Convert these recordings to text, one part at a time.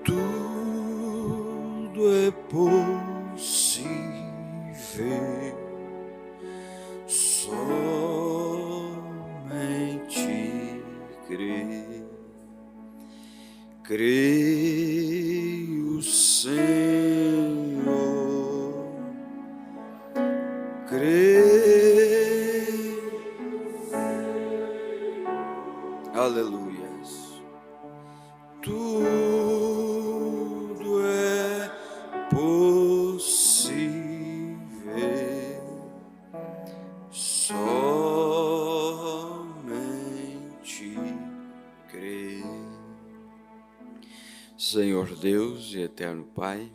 tudo é possível, somente crer. Creio, Senhor, creio. Aleluias. Tudo é possível, somente crer. Senhor Deus e eterno Pai,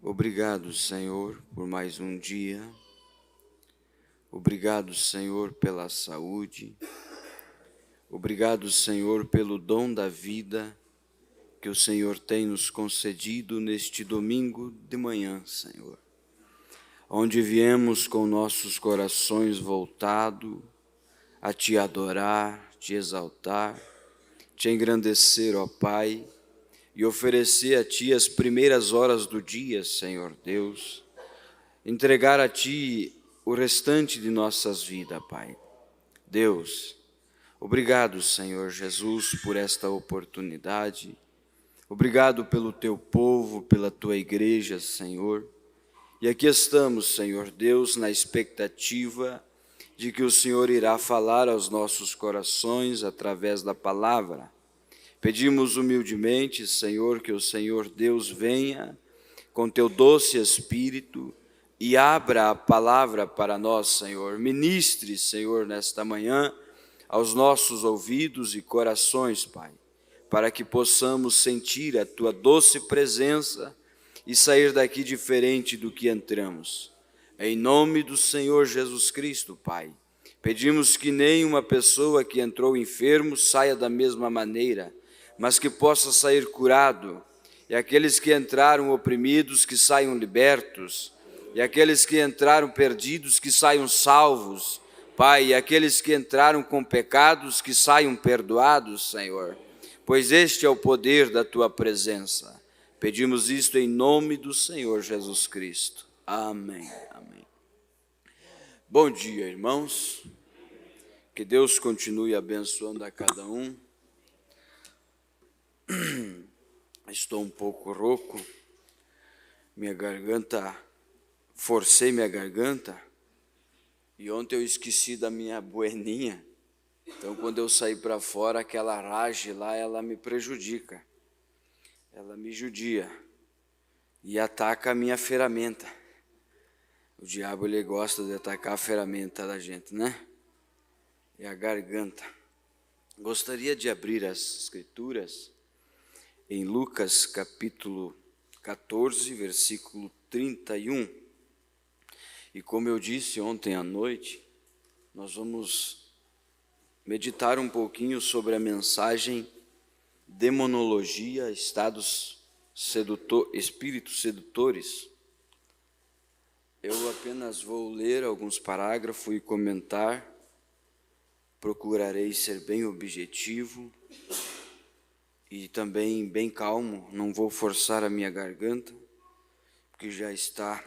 obrigado, Senhor, por mais um dia. Obrigado, Senhor, pela saúde. Obrigado, Senhor, pelo dom da vida que o Senhor tem nos concedido neste domingo de manhã, Senhor, onde viemos com nossos corações voltados a Te adorar, Te exaltar, Te engrandecer, ó Pai, e oferecer a Ti as primeiras horas do dia, Senhor Deus, entregar a Ti o restante de nossas vidas, Pai. Deus, obrigado, Senhor Jesus, por esta oportunidade. Obrigado pelo Teu povo, pela Tua igreja, Senhor. E aqui estamos, Senhor Deus, na expectativa de que o Senhor irá falar aos nossos corações através da palavra. Pedimos humildemente, Senhor, que o Senhor Deus venha com Teu doce Espírito e abra a palavra para nós, Senhor. Ministre, Senhor, nesta manhã aos nossos ouvidos e corações, Pai, para que possamos sentir a Tua doce presença e sair daqui diferente do que entramos. Em nome do Senhor Jesus Cristo, Pai, pedimos que nenhuma pessoa que entrou enfermo saia da mesma maneira, mas que possa sair curado, e aqueles que entraram oprimidos que saiam libertos, e aqueles que entraram perdidos que saiam salvos, Pai, e aqueles que entraram com pecados que saiam perdoados, Senhor, pois este é o poder da Tua presença. Pedimos isto em nome do Senhor Jesus Cristo. Amém. Amém. Bom dia, irmãos. Que Deus continue abençoando a cada um. Estou um pouco rouco. Forcei minha garganta. E ontem eu esqueci da minha bueninha. Então, quando eu sair para fora, aquela rage lá, ela me prejudica. Ela me judia e ataca a minha ferramenta. O diabo, ele gosta de atacar a ferramenta da gente, né? É a garganta. Gostaria de abrir as escrituras em Lucas capítulo 14, versículo 31. E como eu disse ontem à noite, nós vamos meditar um pouquinho sobre a mensagem demonologia, espíritos sedutores. Eu apenas vou ler alguns parágrafos e comentar. Procurarei ser bem objetivo e também bem calmo. Não vou forçar a minha garganta, porque já está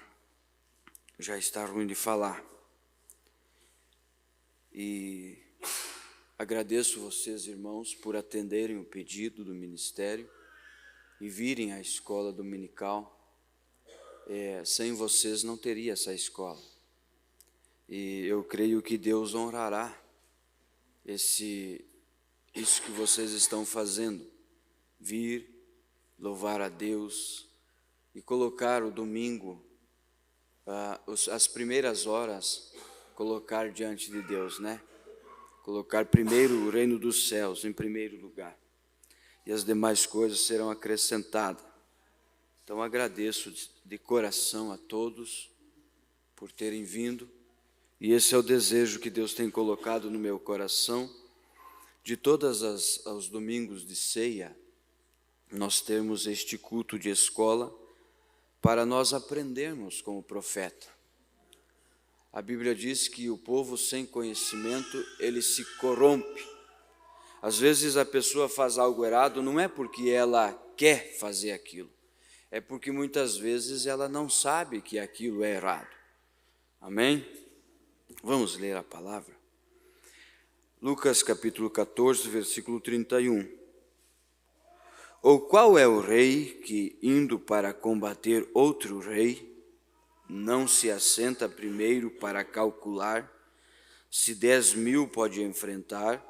ruim de falar. E agradeço vocês, irmãos, por atenderem o pedido do ministério e virem à escola dominical. Sem vocês não teria essa escola. E eu creio que Deus honrará isso que vocês estão fazendo. Vir, louvar a Deus e colocar o domingo, as primeiras horas, colocar diante de Deus, né? Colocar primeiro o reino dos céus em primeiro lugar, e as demais coisas serão acrescentadas. Então agradeço de coração a todos por terem vindo, e esse é o desejo que Deus tem colocado no meu coração, de todos os domingos de ceia, nós temos este culto de escola, para nós aprendermos com o profeta. A Bíblia diz que o povo sem conhecimento, ele se corrompe. Às vezes a pessoa faz algo errado, não é porque ela quer fazer aquilo, é porque muitas vezes ela não sabe que aquilo é errado. Amém? Vamos ler a palavra. Lucas capítulo 14, versículo 31. Ou qual é o rei que, indo para combater outro rei, não se assenta primeiro para calcular se 10.000 pode enfrentar,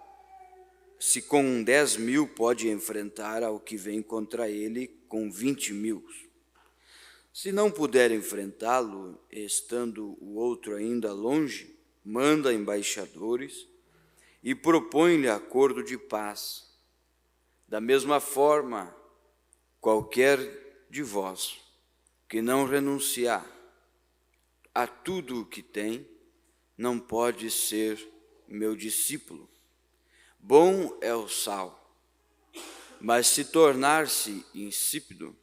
se com 10.000 pode enfrentar ao que vem contra ele com 20.000? Se não puder enfrentá-lo, estando o outro ainda longe, manda embaixadores e propõe-lhe acordo de paz. Da mesma forma, qualquer de vós que não renunciar a tudo o que tem, não pode ser meu discípulo. Bom é o sal, mas se torna-se insípido,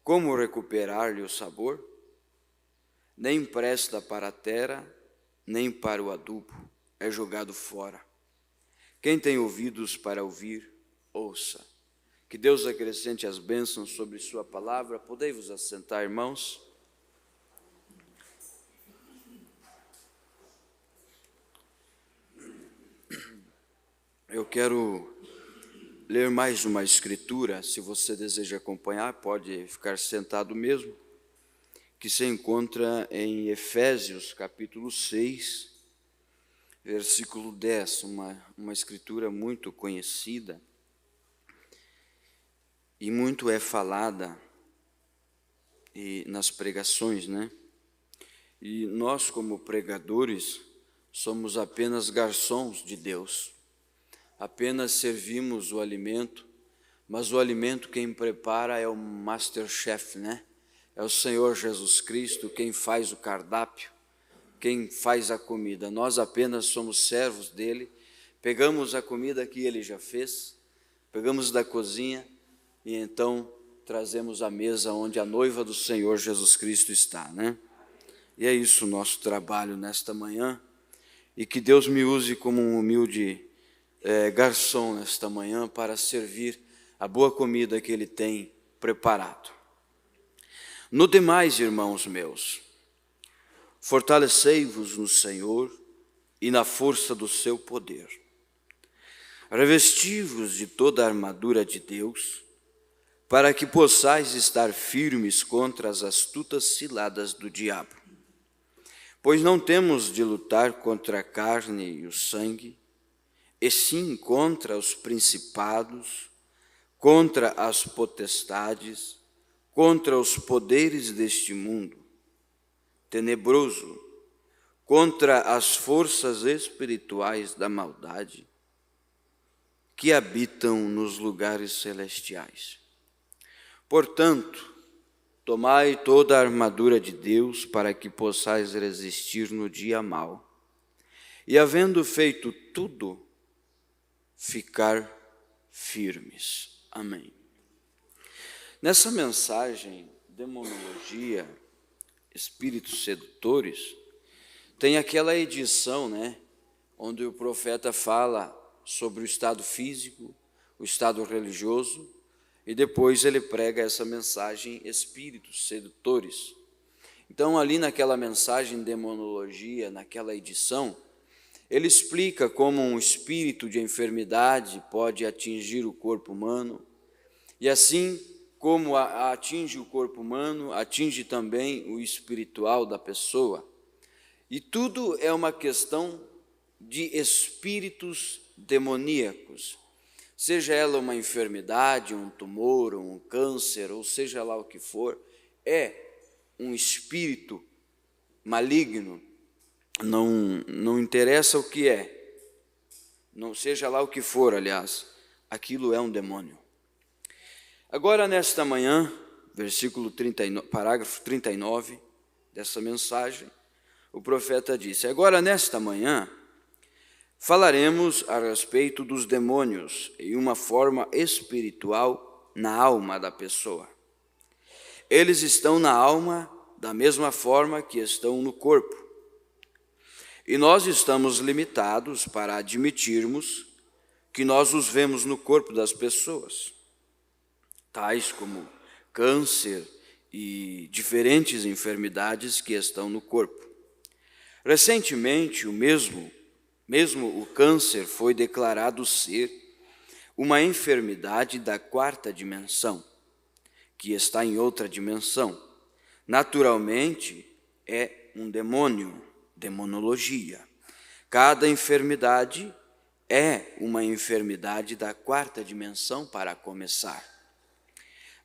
como recuperar-lhe o sabor? Nem presta para a terra, nem para o adubo, é jogado fora. Quem tem ouvidos para ouvir, ouça. Que Deus acrescente as bênçãos sobre sua palavra. Podei-vos assentar, irmãos? Eu quero ler mais uma escritura. Se você deseja acompanhar, pode ficar sentado mesmo, que se encontra em Efésios capítulo 6, versículo 10, uma escritura muito conhecida e muito é falada nas pregações, né? E nós, como pregadores, somos apenas garçons de Deus, apenas servimos o alimento, mas o alimento quem prepara é o Masterchef, né? É o Senhor Jesus Cristo quem faz o cardápio, quem faz a comida. Nós apenas somos servos dele, pegamos a comida que ele já fez, pegamos da cozinha e então trazemos à mesa onde a noiva do Senhor Jesus Cristo está, né? E é isso o nosso trabalho nesta manhã, e que Deus me use como um humilde garçom nesta manhã para servir a boa comida que Ele tem preparado. No demais, irmãos meus, fortalecei-vos no Senhor e na força do seu poder. Revesti-vos de toda a armadura de Deus, para que possais estar firmes contra as astutas ciladas do diabo. Pois não temos de lutar contra a carne e o sangue, e sim contra os principados, contra as potestades, contra os poderes deste mundo tenebroso, contra as forças espirituais da maldade que habitam nos lugares celestiais. Portanto, tomai toda a armadura de Deus para que possais resistir no dia mau, e havendo feito tudo, ficar firmes. Amém. Nessa mensagem, Demonologia, Espíritos Sedutores, tem aquela edição, né, onde o profeta fala sobre o estado físico, o estado religioso, e depois ele prega essa mensagem, Espíritos Sedutores. Então, ali naquela mensagem Demonologia, naquela edição, ele explica como um espírito de enfermidade pode atingir o corpo humano, e assim como atinge o corpo humano, atinge também o espiritual da pessoa. E tudo é uma questão de espíritos demoníacos, seja ela uma enfermidade, um tumor, um câncer, ou seja lá o que for, é um espírito maligno, não interessa o que é, não seja lá o que for, aliás, aquilo é um demônio. Agora, nesta manhã, versículo 39, parágrafo 39 dessa mensagem, o profeta disse: agora, nesta manhã, falaremos a respeito dos demônios em uma forma espiritual na alma da pessoa. Eles estão na alma da mesma forma que estão no corpo. E nós estamos limitados para admitirmos que nós os vemos no corpo das pessoas, tais como câncer e diferentes enfermidades que estão no corpo. Recentemente, mesmo o câncer foi declarado ser uma enfermidade da quarta dimensão, que está em outra dimensão. Naturalmente, é um demônio, demonologia. Cada enfermidade é uma enfermidade da quarta dimensão para começar.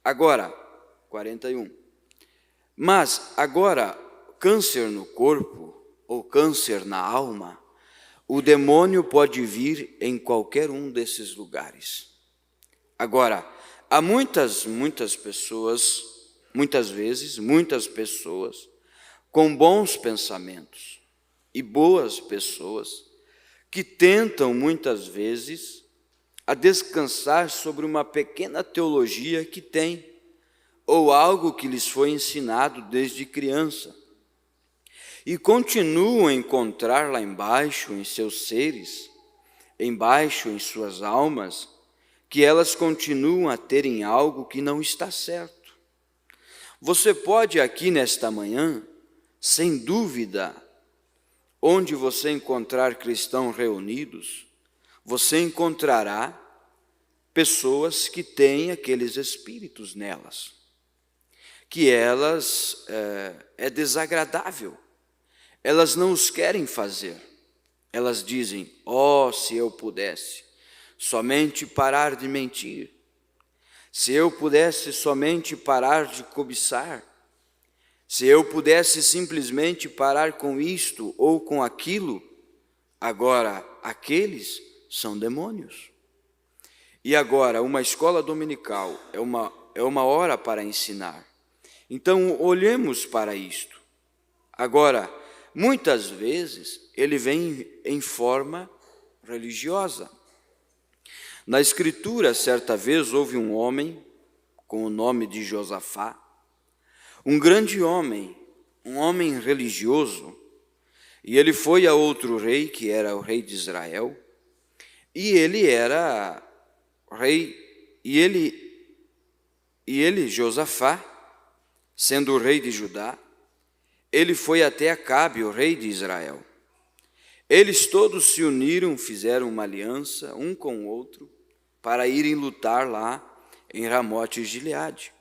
Agora, 41. Mas agora, câncer no corpo ou câncer na alma, o demônio pode vir em qualquer um desses lugares. Agora, há muitas pessoas, muitas pessoas com bons pensamentos e boas pessoas que tentam muitas vezes a descansar sobre uma pequena teologia que tem ou algo que lhes foi ensinado desde criança. E continuam a encontrar lá embaixo, em seus seres, embaixo em suas almas, que elas continuam a terem algo que não está certo. Você pode aqui nesta manhã, sem dúvida, onde você encontrar cristãos reunidos, você encontrará pessoas que têm aqueles espíritos nelas, que elas é desagradável. Elas não os querem fazer. Elas dizem: oh, se eu pudesse somente parar de mentir, se eu pudesse somente parar de cobiçar, se eu pudesse simplesmente parar com isto ou com aquilo. Agora, aqueles são demônios. E agora, uma escola dominical é uma hora para ensinar. Então, olhemos para isto. Agora, muitas vezes, ele vem em forma religiosa. Na Escritura, certa vez, houve um homem com o nome de Josafá, um grande homem, um homem religioso, e ele foi a outro rei, que era o rei de Israel, e ele era rei, e ele, Josafá, sendo o rei de Judá, ele foi até Acabe, o rei de Israel. Eles todos se uniram, fizeram uma aliança, um com o outro, para irem lutar lá em Ramote e Gileade.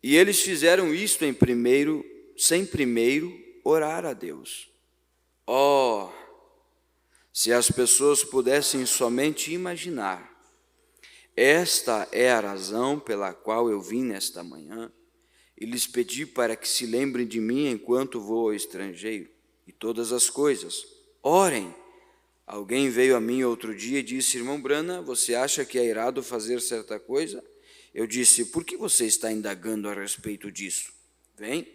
E eles fizeram isto sem primeiro orar a Deus. Oh, se as pessoas pudessem somente imaginar, esta é a razão pela qual eu vim nesta manhã, e lhes pedi para que se lembrem de mim enquanto vou ao estrangeiro, e todas as coisas. Orem. Alguém veio a mim outro dia e disse: irmão Brana, você acha que é irado fazer certa coisa? Eu disse: por que você está indagando a respeito disso? Bem,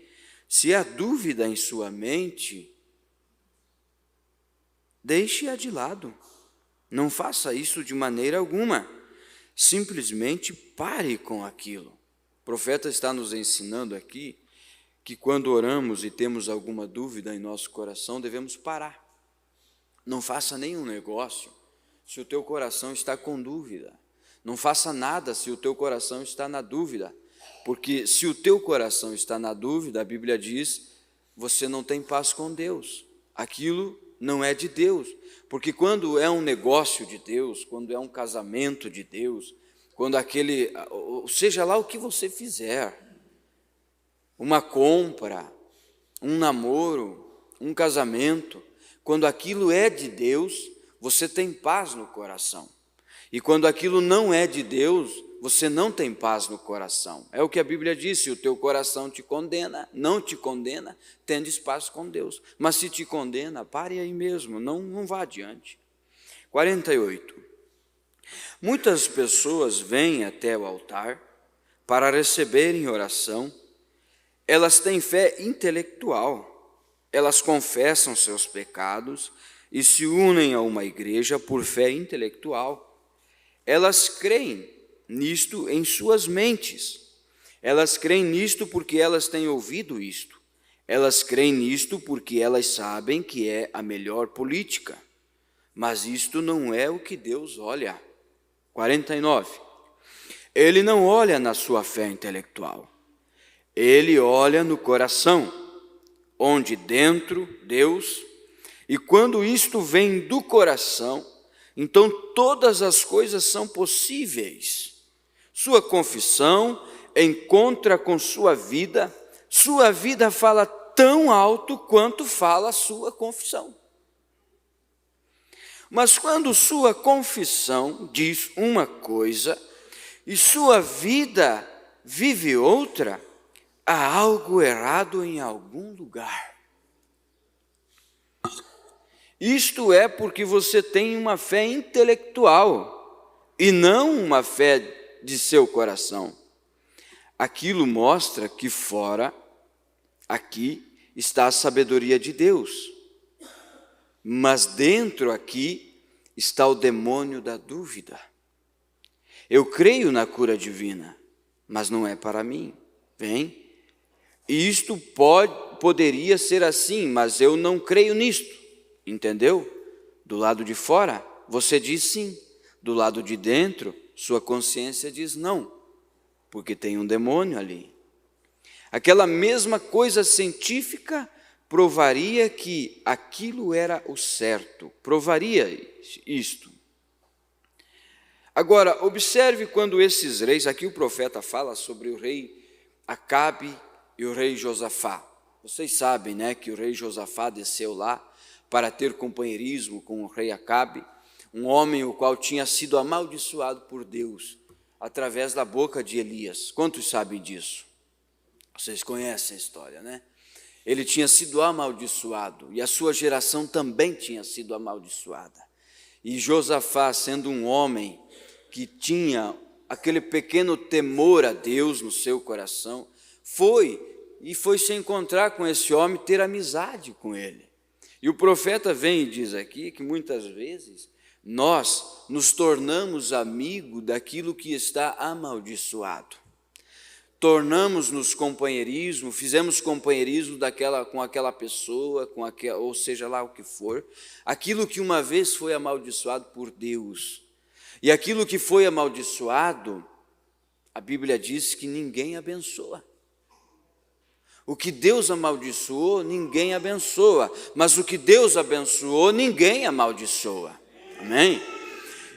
se há dúvida em sua mente, deixe-a de lado. Não faça isso de maneira alguma. Simplesmente pare com aquilo. O profeta está nos ensinando aqui que quando oramos e temos alguma dúvida em nosso coração, devemos parar. Não faça nenhum negócio se o teu coração está com dúvida. Não faça nada se o teu coração está na dúvida. Porque se o teu coração está na dúvida, a Bíblia diz, você não tem paz com Deus. Aquilo não é de Deus. Porque quando é um negócio de Deus, quando é um casamento de Deus, quando seja lá o que você fizer, uma compra, um namoro, um casamento, quando aquilo é de Deus, você tem paz no coração. E quando aquilo não é de Deus, você não tem paz no coração. É o que a Bíblia diz: se o teu coração te condena, não te condena, tendes paz com Deus. Mas se te condena, pare aí mesmo, não vá adiante. 48. Muitas pessoas vêm até o altar para receberem oração. Elas têm fé intelectual. Elas confessam seus pecados e se unem a uma igreja por fé intelectual. Elas creem nisto em suas mentes. Elas creem nisto porque elas têm ouvido isto. Elas creem nisto porque elas sabem que é a melhor política. Mas isto não é o que Deus olha. 49. Ele não olha na sua fé intelectual. Ele olha no coração, onde dentro Deus, e quando isto vem do coração, então todas as coisas são possíveis. Sua confissão encontra com sua vida fala tão alto quanto fala a sua confissão. Mas quando sua confissão diz uma coisa e sua vida vive outra, há algo errado em algum lugar. Isto é porque você tem uma fé intelectual e não uma fé de seu coração. Aquilo mostra que fora, aqui, está a sabedoria de Deus. Mas dentro aqui está o demônio da dúvida. Eu creio na cura divina, mas não é para mim. Bem, e isto poderia ser assim, mas eu não creio nisto. Entendeu? Do lado de fora, você diz sim. Do lado de dentro, sua consciência diz não, porque tem um demônio ali. Aquela mesma coisa científica provaria que aquilo era o certo, provaria isto. Agora, observe quando esses reis, aqui o profeta fala sobre o rei Acabe e o rei Josafá. Vocês sabem, né, que o rei Josafá desceu lá para ter companheirismo com o rei Acabe, um homem o qual tinha sido amaldiçoado por Deus, através da boca de Elias. Quantos sabem disso? Vocês conhecem a história, né? Ele tinha sido amaldiçoado, e a sua geração também tinha sido amaldiçoada. E Josafá, sendo um homem que tinha aquele pequeno temor a Deus no seu coração, foi se encontrar com esse homem, ter amizade com ele. E o profeta vem e diz aqui que muitas vezes nós nos tornamos amigos daquilo que está amaldiçoado. Tornamos-nos companheirismo, fizemos companheirismo com aquela pessoa, ou seja lá o que for, aquilo que uma vez foi amaldiçoado por Deus. E aquilo que foi amaldiçoado, a Bíblia diz que ninguém abençoa. O que Deus amaldiçoou, ninguém abençoa, mas o que Deus abençoou, ninguém amaldiçoa. Amém?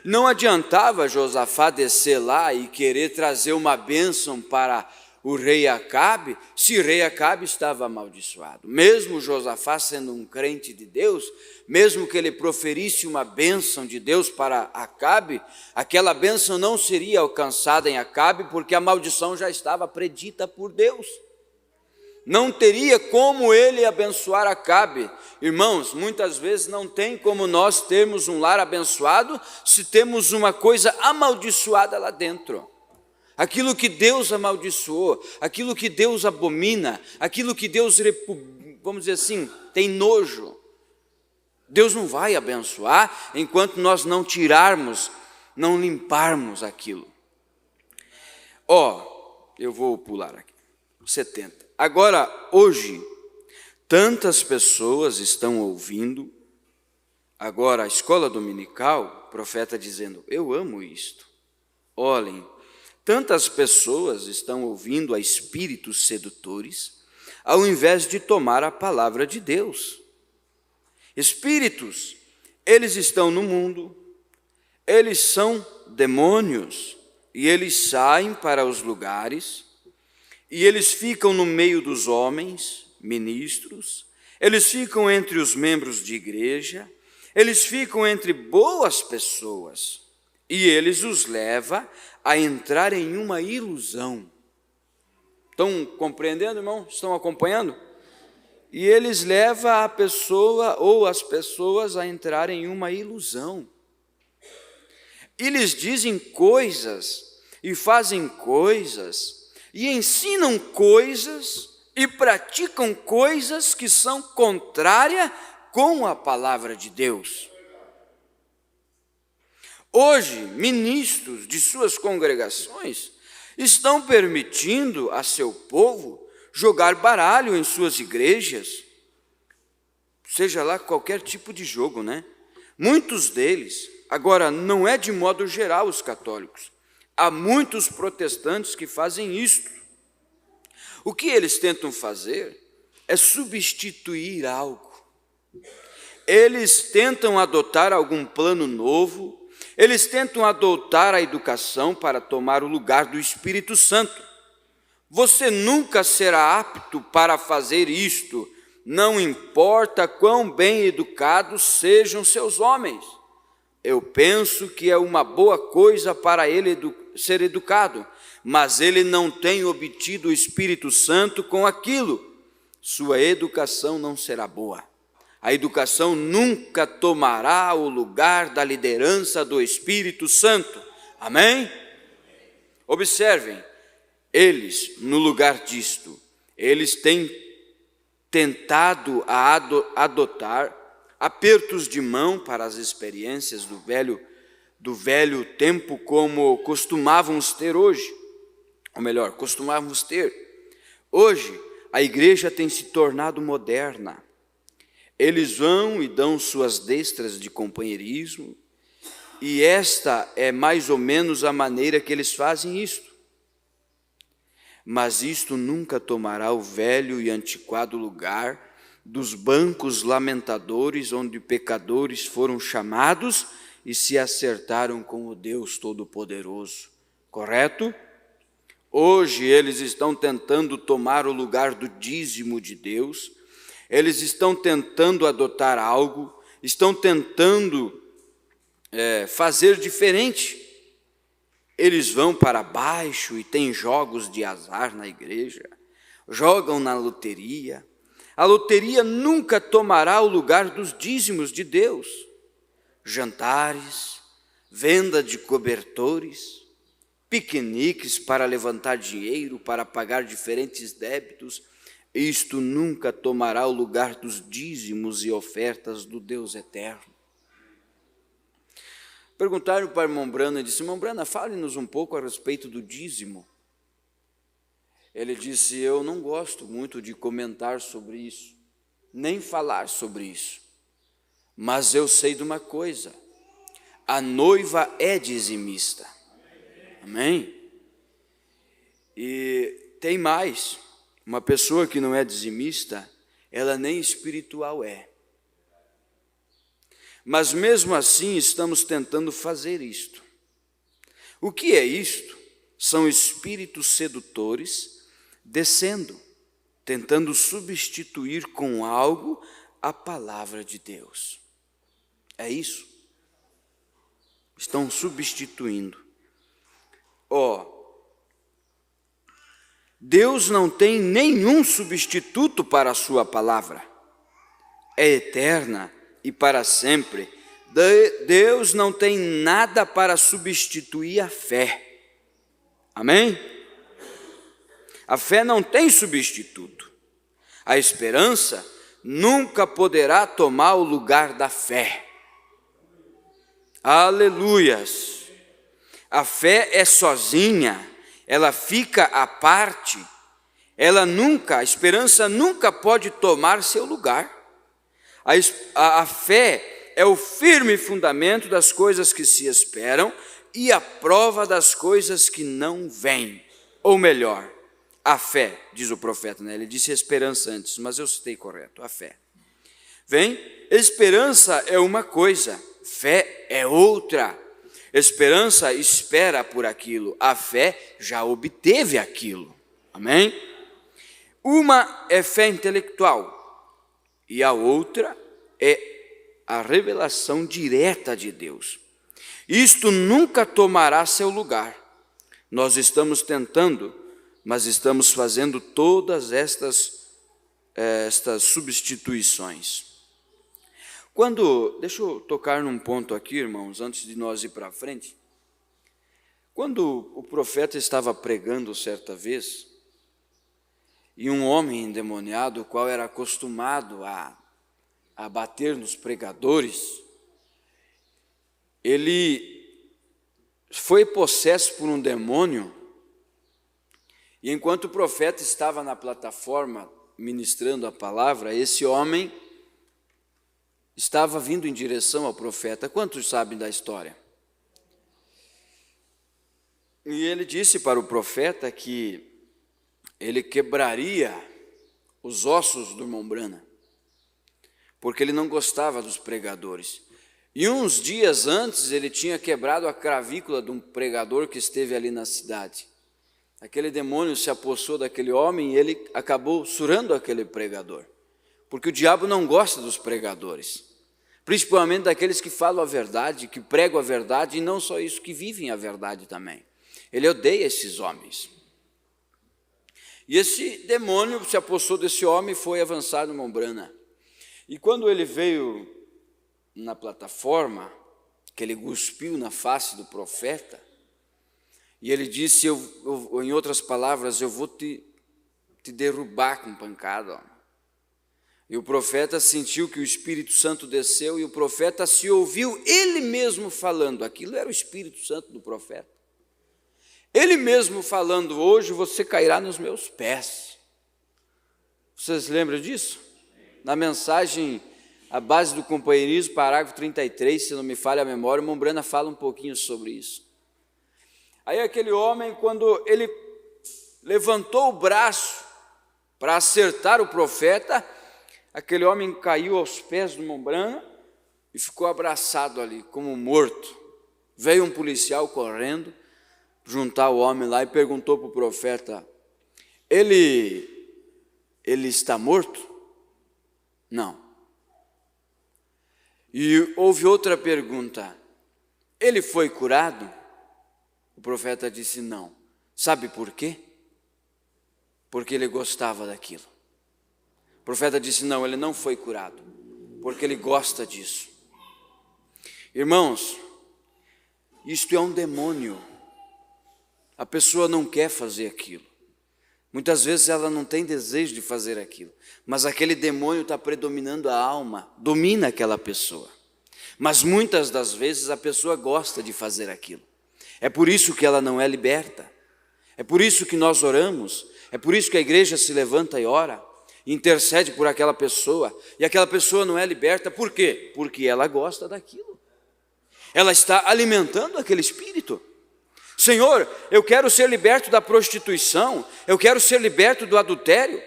Não adiantava Josafá descer lá e querer trazer uma bênção para o rei Acabe, se o rei Acabe estava amaldiçoado. Mesmo Josafá sendo um crente de Deus, mesmo que ele proferisse uma bênção de Deus para Acabe, aquela bênção não seria alcançada em Acabe, porque a maldição já estava predita por Deus. Não teria como ele abençoar Acabe. Irmãos, muitas vezes não tem como nós termos um lar abençoado se temos uma coisa amaldiçoada lá dentro. Aquilo que Deus amaldiçoou, aquilo que Deus abomina, aquilo que Deus, vamos dizer assim, tem nojo. Deus não vai abençoar enquanto nós não tirarmos, não limparmos aquilo. Eu vou pular aqui, 70. Agora, hoje, tantas pessoas estão ouvindo, agora a escola dominical, o profeta dizendo, eu amo isto. Olhem, tantas pessoas estão ouvindo a espíritos sedutores, ao invés de tomar a palavra de Deus. Espíritos, eles estão no mundo, eles são demônios, e eles saem para os lugares, e eles ficam no meio dos homens, ministros, eles ficam entre os membros de igreja, eles ficam entre boas pessoas, e eles os levam a entrar em uma ilusão. Estão compreendendo, irmão? Estão acompanhando? E eles levam a pessoa ou as pessoas a entrar em uma ilusão. E lhes dizem coisas, e fazem coisas, e ensinam coisas e praticam coisas que são contrárias com a palavra de Deus. Hoje, ministros de suas congregações estão permitindo a seu povo jogar baralho em suas igrejas, seja lá qualquer tipo de jogo, né? Muitos deles, agora não é de modo geral os católicos, há muitos protestantes que fazem isto. O que eles tentam fazer é substituir algo. Eles tentam adotar algum plano novo, eles tentam adotar a educação para tomar o lugar do Espírito Santo. Você nunca será apto para fazer isto, não importa quão bem educados sejam seus homens. Eu penso que é uma boa coisa para ele ser educado, mas ele não tem obtido o Espírito Santo com aquilo. Sua educação não será boa. A educação nunca tomará o lugar da liderança do Espírito Santo. Amém? Observem, eles, no lugar disto, eles têm tentado adotar apertos de mão para as experiências do velho tempo, como costumávamos ter hoje. Ou melhor, costumávamos ter. Hoje, a igreja tem se tornado moderna. Eles vão e dão suas destras de companheirismo, e esta é mais ou menos a maneira que eles fazem isto. Mas isto nunca tomará o velho e antiquado lugar dos bancos lamentadores, onde pecadores foram chamados e se acertaram com o Deus Todo-Poderoso. Correto? Hoje eles estão tentando tomar o lugar do dízimo de Deus, eles estão tentando adotar algo, estão tentando fazer diferente. Eles vão para baixo e têm jogos de azar na igreja, jogam na loteria. A loteria nunca tomará o lugar dos dízimos de Deus. Jantares, venda de cobertores, piqueniques para levantar dinheiro, para pagar diferentes débitos, isto nunca tomará o lugar dos dízimos e ofertas do Deus eterno. Perguntaram para o irmão Brana, disse: irmão Brana, fale-nos um pouco a respeito do dízimo. Ele disse: eu não gosto muito de comentar sobre isso, nem falar sobre isso, mas eu sei de uma coisa, a noiva é dizimista. Amém? E tem mais, uma pessoa que não é dizimista, ela nem espiritual é. Mas mesmo assim estamos tentando fazer isto. O que é isto? São espíritos sedutores descendo, tentando substituir com algo a palavra de Deus. É isso. Estão substituindo. Deus não tem nenhum substituto para a sua palavra. É eterna e para sempre. Deus não tem nada para substituir a fé. Amém? A fé não tem substituto. A esperança nunca poderá tomar o lugar da fé. Aleluias! A fé é sozinha, ela fica à parte, a esperança nunca pode tomar seu lugar. A fé é o firme fundamento das coisas que se esperam e a prova das coisas que não vêm. Ou melhor, a fé, diz o profeta, né? Ele disse esperança antes, mas eu citei correto, a fé. Esperança é uma coisa, fé é outra. Esperança espera por aquilo, a fé já obteve aquilo. Amém? Uma é fé intelectual e a outra é a revelação direta de Deus. Isto nunca tomará seu lugar. Nós estamos tentando, mas estamos fazendo todas estas substituições. Deixa eu tocar num ponto aqui, irmãos, antes de nós ir para frente. Quando o profeta estava pregando certa vez, e um homem endemoniado, o qual era acostumado a bater nos pregadores, ele foi possesso por um demônio, E enquanto o profeta estava na plataforma ministrando a palavra, esse homem estava vindo em direção ao profeta. Quantos sabem da história? E ele disse para o profeta que ele quebraria os ossos do irmão Branham, porque ele não gostava dos pregadores. E uns dias antes ele tinha quebrado a clavícula de um pregador que esteve ali na cidade. Aquele demônio se apossou daquele homem e ele acabou surrando aquele pregador, porque o diabo não gosta dos pregadores, principalmente daqueles que falam a verdade, que pregam a verdade, e não só isso, que vivem a verdade também. Ele odeia esses homens. E esse demônio se apossou desse homem e foi avançar no irmão Branham. E quando ele veio na plataforma, que ele cuspiu na face do profeta, e ele disse, em outras palavras, eu vou te derrubar com pancada. E o profeta sentiu que o Espírito Santo desceu, e o profeta se ouviu ele mesmo falando. Aquilo era o Espírito Santo do profeta. Ele mesmo falando, hoje você cairá nos meus pés. Vocês lembram disso? Na mensagem, a base do companheirismo, parágrafo 33, se não me falha a memória, o irmão Branham fala um pouquinho sobre isso. Aí aquele homem, quando ele levantou o braço para acertar o profeta, aquele homem caiu aos pés do irmão Branham e ficou abraçado ali, como morto. Veio um policial correndo, juntar o homem lá e perguntou para o profeta, ele está morto? Não. E houve outra pergunta, ele foi curado? O profeta disse não. Sabe por quê? Porque ele gostava daquilo. O profeta disse não, ele não foi curado, porque ele gosta disso. Irmãos, isto é um demônio. A pessoa não quer fazer aquilo. Muitas vezes ela não tem desejo de fazer aquilo, mas aquele demônio está predominando a alma, domina aquela pessoa. Mas muitas das vezes a pessoa gosta de fazer aquilo. É por isso que ela não é liberta. É por isso que nós oramos. É por isso que a igreja se levanta e ora, intercede por aquela pessoa, e aquela pessoa não é liberta. Por quê? Porque ela gosta daquilo. Ela está alimentando aquele espírito. Senhor, eu quero ser liberto da prostituição, eu quero ser liberto do adultério.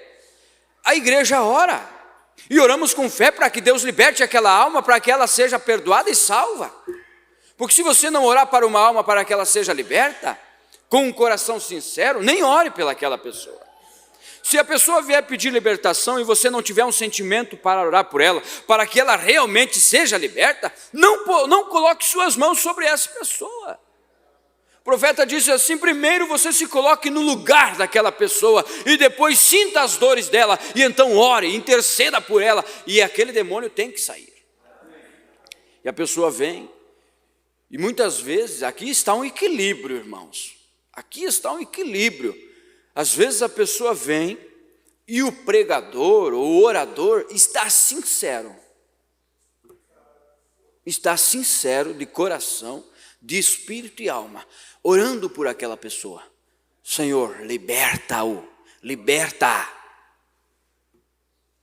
A igreja ora, e oramos com fé para que Deus liberte aquela alma, para que ela seja perdoada e salva. Porque se você não orar para uma alma para que ela seja liberta, com um coração sincero, nem ore pelaquela pessoa. Se a pessoa vier pedir libertação e você não tiver um sentimento para orar por ela, para que ela realmente seja liberta, não coloque suas mãos sobre essa pessoa. O profeta disse assim, primeiro você se coloque no lugar daquela pessoa, e depois sinta as dores dela, e então ore, interceda por ela, e aquele demônio tem que sair. E a pessoa vem, e muitas vezes, aqui está um equilíbrio, irmãos, aqui está um equilíbrio. Às vezes a pessoa vem, e o pregador, ou o orador, está sincero de coração, de espírito e alma, orando por aquela pessoa. Senhor, liberta-o, liberta.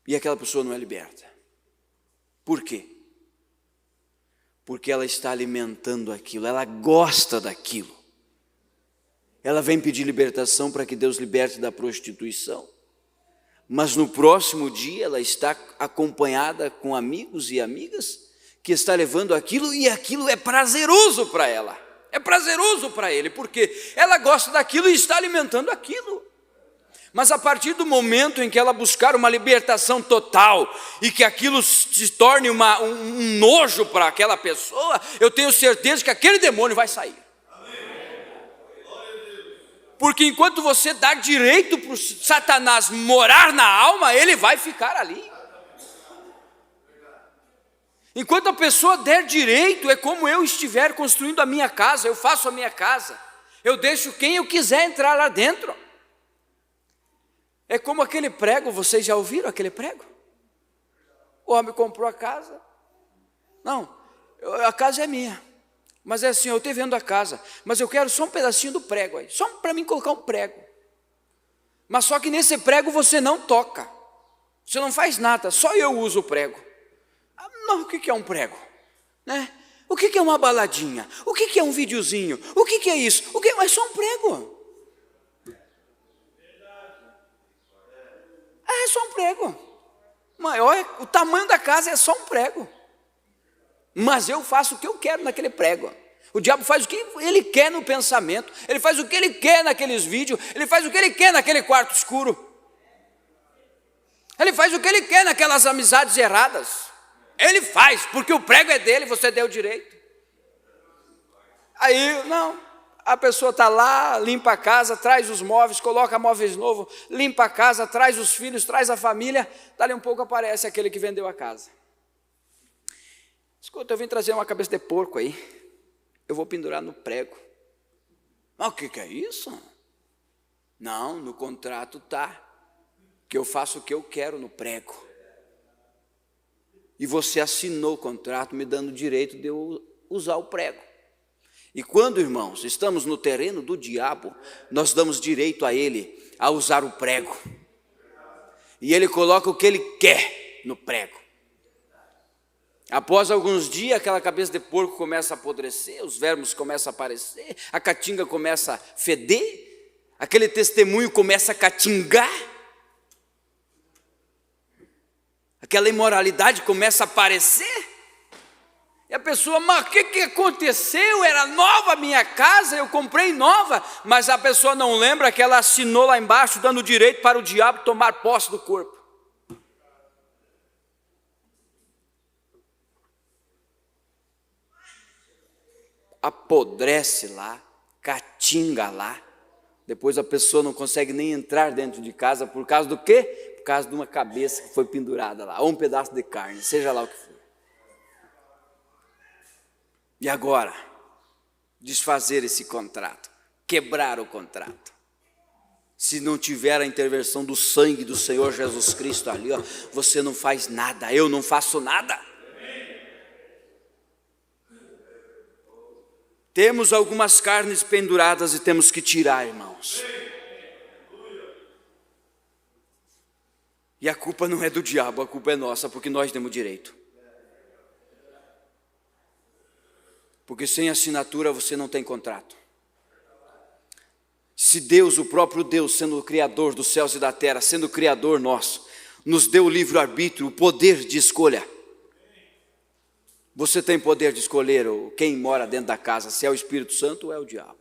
E aquela pessoa não é liberta. Por quê? Porque ela está alimentando aquilo, ela gosta daquilo. Ela vem pedir libertação para que Deus liberte da prostituição. Mas no próximo dia ela está acompanhada com amigos e amigas que está levando aquilo, e aquilo é prazeroso para ela, é prazeroso para ele, porque ela gosta daquilo e está alimentando aquilo. Mas a partir do momento em que ela buscar uma libertação total, e que aquilo se torne um nojo para aquela pessoa, eu tenho certeza que aquele demônio vai sair. Porque enquanto você dá direito para o Satanás morar na alma, ele vai ficar ali. Enquanto a pessoa der direito, é como eu estiver construindo a minha casa, eu faço a minha casa, eu deixo quem eu quiser entrar lá dentro. É como aquele prego, vocês já ouviram aquele prego? O homem comprou a casa, não, a casa é minha, mas é assim, eu estou vendo a casa, mas eu quero só um pedacinho do prego aí, só para mim colocar um prego. Mas só que nesse prego você não toca, você não faz nada, só eu uso o prego. Não, o que é um prego? Né? O que é uma baladinha? O que é um videozinho? O que é isso? É só um prego. É só um prego. Maior, o tamanho da casa é só um prego. Mas eu faço o que eu quero naquele prego. O diabo faz o que ele quer no pensamento, ele faz o que ele quer naqueles vídeos, ele faz o que ele quer naquele quarto escuro. Ele faz o que ele quer naquelas amizades erradas. Ele faz, porque o prego é dele, você deu direito. Aí, não, a pessoa está lá, limpa a casa, traz os móveis, coloca móveis novos, limpa a casa, traz os filhos, traz a família, dali um pouco aparece aquele que vendeu a casa. Escuta, eu vim trazer uma cabeça de porco aí, eu vou pendurar no prego. Mas o que é isso? Não, no contrato está, que eu faço o que eu quero no prego. E você assinou o contrato me dando o direito de eu usar o prego. E quando, irmãos, estamos no terreno do diabo, nós damos direito a ele a usar o prego. E ele coloca o que ele quer no prego. Após alguns dias, aquela cabeça de porco começa a apodrecer, os vermes começam a aparecer, a caatinga começa a feder, aquele testemunho começa a catingar, aquela imoralidade começa a aparecer, e a pessoa, mas o que aconteceu? Era nova a minha casa, eu comprei nova, mas a pessoa não lembra que ela assinou lá embaixo, dando direito para o diabo tomar posse do corpo. Apodrece lá, catinga lá, depois a pessoa não consegue nem entrar dentro de casa, por causa do quê? Por causa de uma cabeça que foi pendurada lá, ou um pedaço de carne, seja lá o que for. E agora, desfazer esse contrato, quebrar o contrato. Se não tiver a intervenção do sangue do Senhor Jesus Cristo ali, ó, você não faz nada, eu não faço nada. Temos algumas carnes penduradas e temos que tirar, irmãos. E a culpa não é do diabo, a culpa é nossa, porque nós temos direito. Porque sem assinatura você não tem contrato. Se Deus, o próprio Deus, sendo o Criador dos céus e da terra, sendo o Criador nosso, nos deu o livre-arbítrio, o poder de escolha. Você tem poder de escolher quem mora dentro da casa, se é o Espírito Santo ou é o diabo.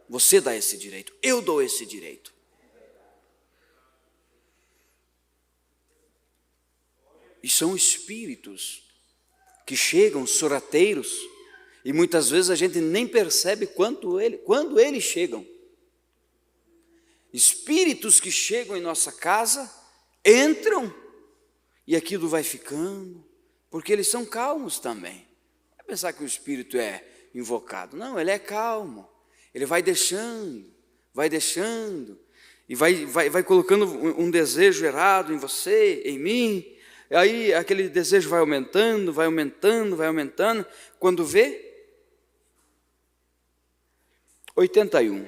Você dá esse direito, eu dou esse direito. E são espíritos que chegam sorrateiros, e muitas vezes a gente nem percebe quando eles chegam. Espíritos que chegam em nossa casa, entram, e aquilo vai ficando, porque eles são calmos também. Não é pensar que o espírito é invocado, não, ele é calmo, ele vai deixando, e vai colocando um desejo errado em você, em mim, e aí aquele desejo vai aumentando, quando vê, 81.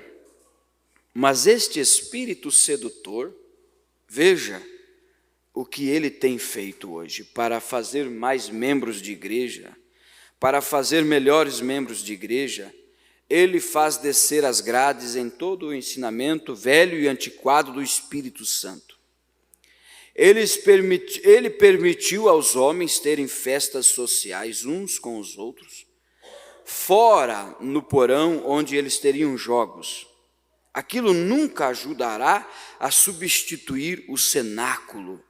Mas este espírito sedutor, veja o que ele tem feito hoje, para fazer mais membros de igreja, para fazer melhores membros de igreja, ele faz descer as grades em todo o ensinamento velho e antiquado do Espírito Santo. Ele permitiu aos homens terem festas sociais uns com os outros, fora no porão onde eles teriam jogos. Aquilo nunca ajudará a substituir o cenáculo,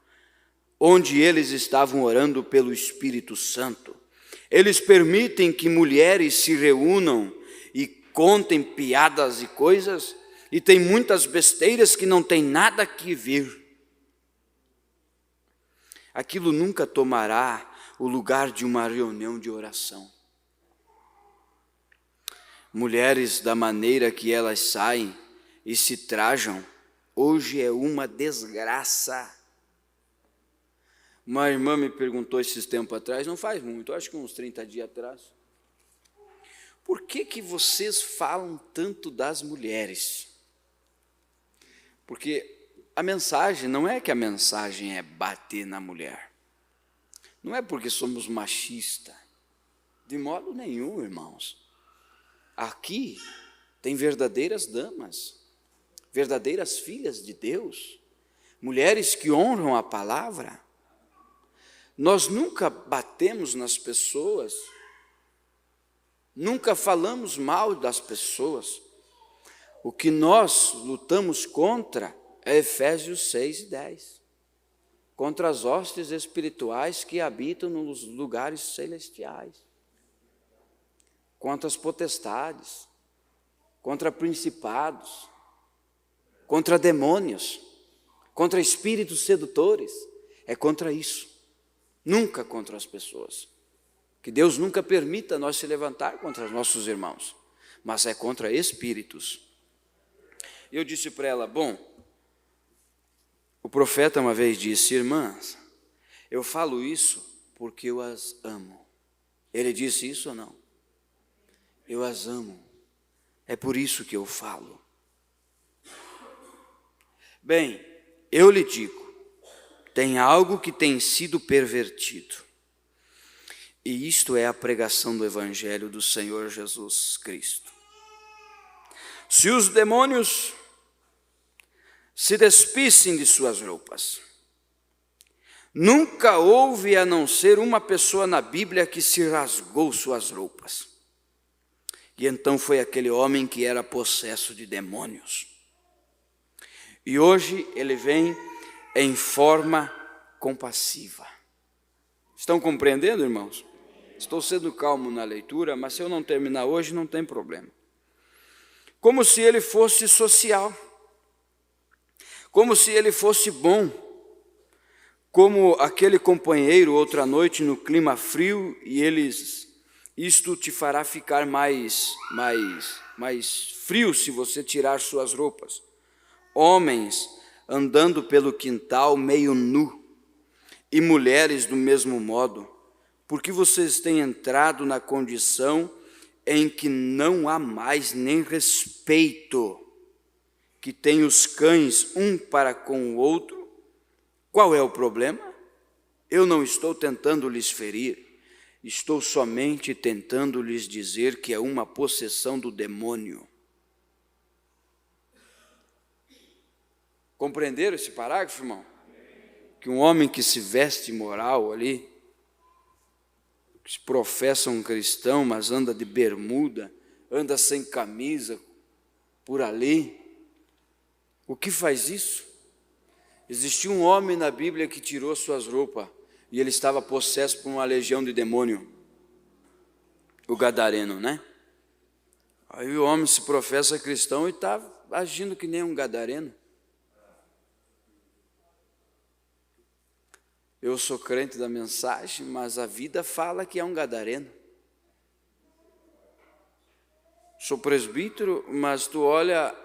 onde eles estavam orando pelo Espírito Santo. Eles permitem que mulheres se reúnam e contem piadas e coisas, e tem muitas besteiras que não tem nada que ver. Aquilo nunca tomará o lugar de uma reunião de oração. Mulheres, da maneira que elas saem e se trajam, hoje é uma desgraça. Uma irmã me perguntou esses tempos atrás, não faz muito, acho que uns 30 dias atrás, por que vocês falam tanto das mulheres? Porque a mensagem, não é que a mensagem é bater na mulher. Não é porque somos machistas. De modo nenhum, irmãos. Aqui tem verdadeiras damas, verdadeiras filhas de Deus, mulheres que honram a palavra. Nós nunca batemos nas pessoas, nunca falamos mal das pessoas. O que nós lutamos contra é Efésios 6:10, contra as hostes espirituais que habitam nos lugares celestiais, contra as potestades, contra principados, contra demônios, contra espíritos sedutores. É contra isso, nunca contra as pessoas. Que Deus nunca permita nós se levantar contra os nossos irmãos, mas é contra espíritos. Eu disse para ela, bom, o profeta uma vez disse, irmãs, eu falo isso porque eu as amo. Ele disse isso ou não? Eu as amo. É por isso que eu falo. Bem, eu lhe digo, tem algo que tem sido pervertido. E isto é a pregação do Evangelho do Senhor Jesus Cristo. Se os demônios se despissem de suas roupas, nunca houve a não ser uma pessoa na Bíblia que se rasgou suas roupas. E então foi aquele homem que era possesso de demônios. E hoje ele vem em forma compassiva. Estão compreendendo, irmãos? Estou sendo calmo na leitura, mas se eu não terminar hoje, não tem problema. Como se ele fosse social, como se ele fosse bom, como aquele companheiro outra noite no clima frio, e isto te fará ficar mais frio se você tirar suas roupas. Homens andando pelo quintal meio nu, e mulheres do mesmo modo, porque vocês têm entrado na condição em que não há mais nem respeito, que tem os cães um para com o outro. Qual é o problema? Eu não estou tentando lhes ferir, estou somente tentando lhes dizer que é uma possessão do demônio. Compreenderam esse parágrafo, irmão? Que um homem que se veste imoral ali, que se professa um cristão, mas anda de bermuda, anda sem camisa por ali. O que faz isso? Existiu um homem na Bíblia que tirou suas roupas e ele estava possesso por uma legião de demônio. O gadareno, né? Aí o homem se professa cristão e está agindo que nem um gadareno. Eu sou crente da mensagem, mas a vida fala que é um gadareno. Sou presbítero, mas tu olha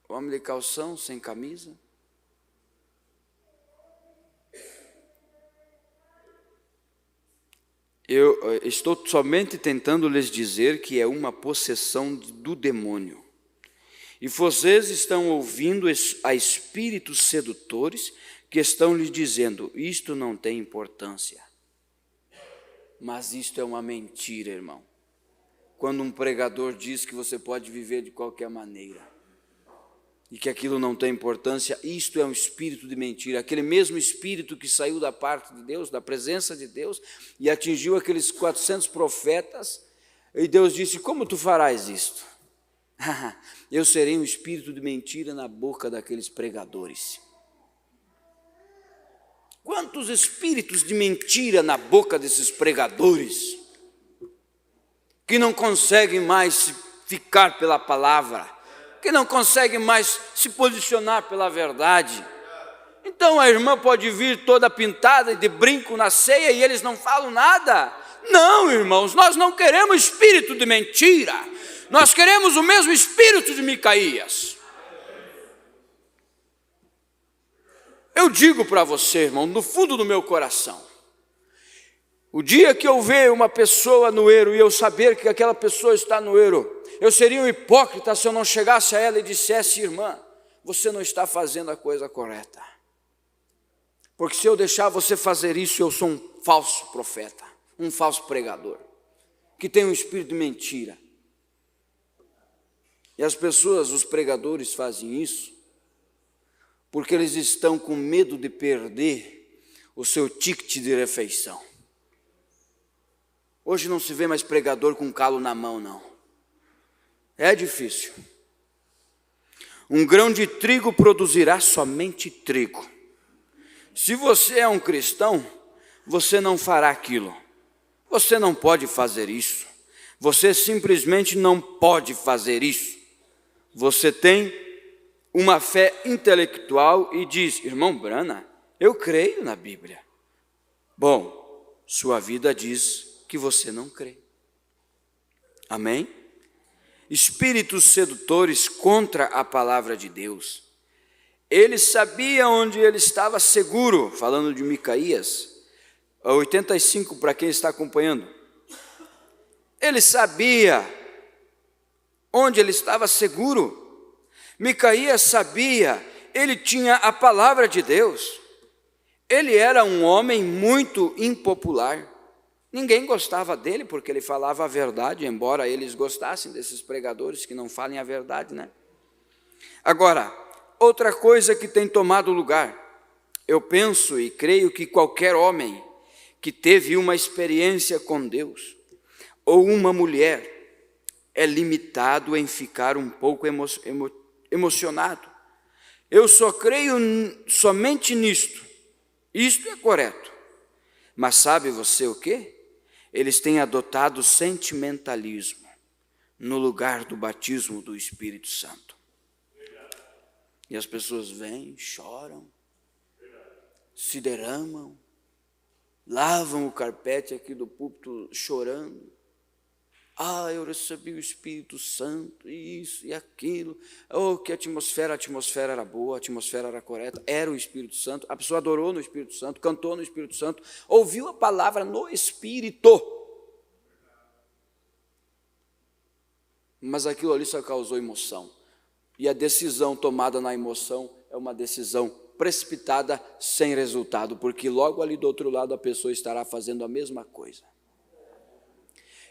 o homem de calção, sem camisa. Eu estou somente tentando lhes dizer que é uma possessão do demônio. E vocês estão ouvindo a espíritos sedutores que estão lhes dizendo, isto não tem importância. Mas isto é uma mentira, irmão. Quando um pregador diz que você pode viver de qualquer maneira, e que aquilo não tem importância, isto é um espírito de mentira. Aquele mesmo espírito que saiu da parte de Deus, da presença de Deus, e atingiu aqueles 400 profetas, e Deus disse, como tu farás isto? Eu serei um espírito de mentira na boca daqueles pregadores. Quantos espíritos de mentira na boca desses pregadores, que não conseguem mais ficar pela palavra, que não conseguem mais se posicionar pela verdade. Então a irmã pode vir toda pintada de brinco na ceia e eles não falam nada. Não, irmãos, nós não queremos espírito de mentira, nós queremos o mesmo espírito de Micaías. Eu digo para você, irmão, no fundo do meu coração, o dia que eu ver uma pessoa no erro e eu saber que aquela pessoa está no erro, eu seria um hipócrita se eu não chegasse a ela e dissesse, irmã, você não está fazendo a coisa correta. Porque se eu deixar você fazer isso, eu sou um falso profeta, um falso pregador, que tem um espírito de mentira. E as pessoas, os pregadores, fazem isso porque eles estão com medo de perder o seu ticket de refeição. Hoje não se vê mais pregador com calo na mão, não. É difícil. Um grão de trigo produzirá somente trigo. Se você é um cristão, você não fará aquilo. Você não pode fazer isso. Você simplesmente não pode fazer isso. Você tem uma fé intelectual e diz: irmão Brana, eu creio na Bíblia. Bom, sua vida diz que você não crê. Amém? Espíritos sedutores contra a palavra de Deus. Ele sabia onde ele estava seguro, falando de Micaías, 85 para quem está acompanhando. Ele sabia onde ele estava seguro. Micaías sabia, ele tinha a palavra de Deus. Ele era um homem muito impopular. Ninguém gostava dele porque ele falava a verdade, embora eles gostassem desses pregadores que não falem a verdade, né? Agora, outra coisa que tem tomado lugar, eu penso e creio que qualquer homem que teve uma experiência com Deus, ou uma mulher, é limitado em ficar um pouco emocionado. Eu só creio somente nisto. Isto é correto. Mas sabe você o quê? Eles têm adotado sentimentalismo no lugar do batismo do Espírito Santo. E as pessoas vêm, choram, se derramam, lavam o carpete aqui do púlpito chorando. Ah, eu recebi o Espírito Santo, isso e aquilo. Oh, que atmosfera era boa, a atmosfera era correta, era o Espírito Santo. A pessoa adorou no Espírito Santo, cantou no Espírito Santo, ouviu a palavra no Espírito. Mas aquilo ali só causou emoção. E a decisão tomada na emoção é uma decisão precipitada, sem resultado, porque logo ali do outro lado a pessoa estará fazendo a mesma coisa.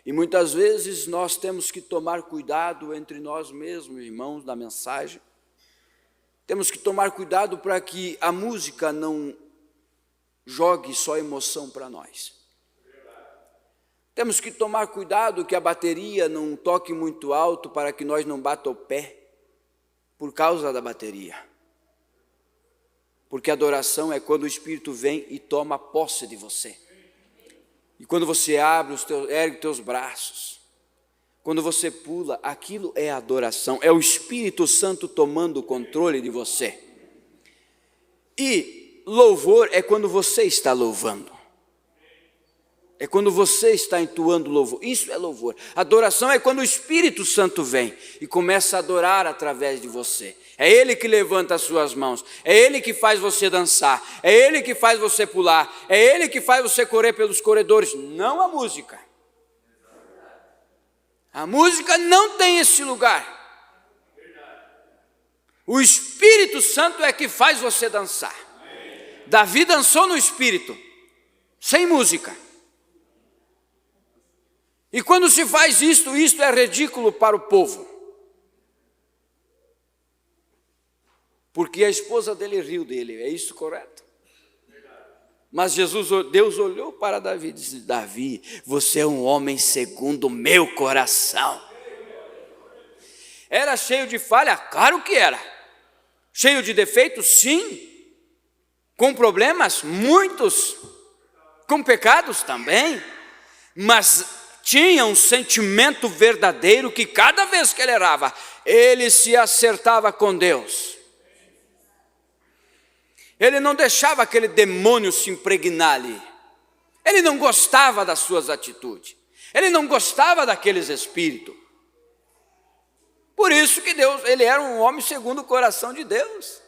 E muitas vezes nós temos que tomar cuidado entre nós mesmos, irmãos, da mensagem. Temos que tomar cuidado para que a música não jogue só emoção para nós. Temos que tomar cuidado que a bateria não toque muito alto para que nós não bata o pé por causa da bateria. Porque adoração é quando o Espírito vem e toma posse de você. E quando você ergue os teus braços, quando você pula, aquilo é adoração, é o Espírito Santo tomando o controle de você. E louvor é quando você está louvando. É quando você está entoando louvor. Isso é louvor. Adoração é quando o Espírito Santo vem e começa a adorar através de você. É Ele que levanta as suas mãos. É Ele que faz você dançar. É Ele que faz você pular. É Ele que faz você correr pelos corredores. Não a música. A música não tem esse lugar. O Espírito Santo é que faz você dançar. Davi dançou no Espírito, sem música. E quando se faz isto é ridículo para o povo. Porque a esposa dele riu dele, é isso correto? Mas Deus olhou para Davi e disse: Davi, você é um homem segundo o meu coração. Era cheio de falha? Claro que era. Cheio de defeitos? Sim. Com problemas? Muitos. Com pecados? Também. Mas tinha um sentimento verdadeiro que cada vez que ele errava, ele se acertava com Deus. Ele não deixava aquele demônio se impregnar ali. Ele não gostava das suas atitudes. Ele não gostava daqueles espíritos. Por isso que ele era um homem segundo o coração de Deus.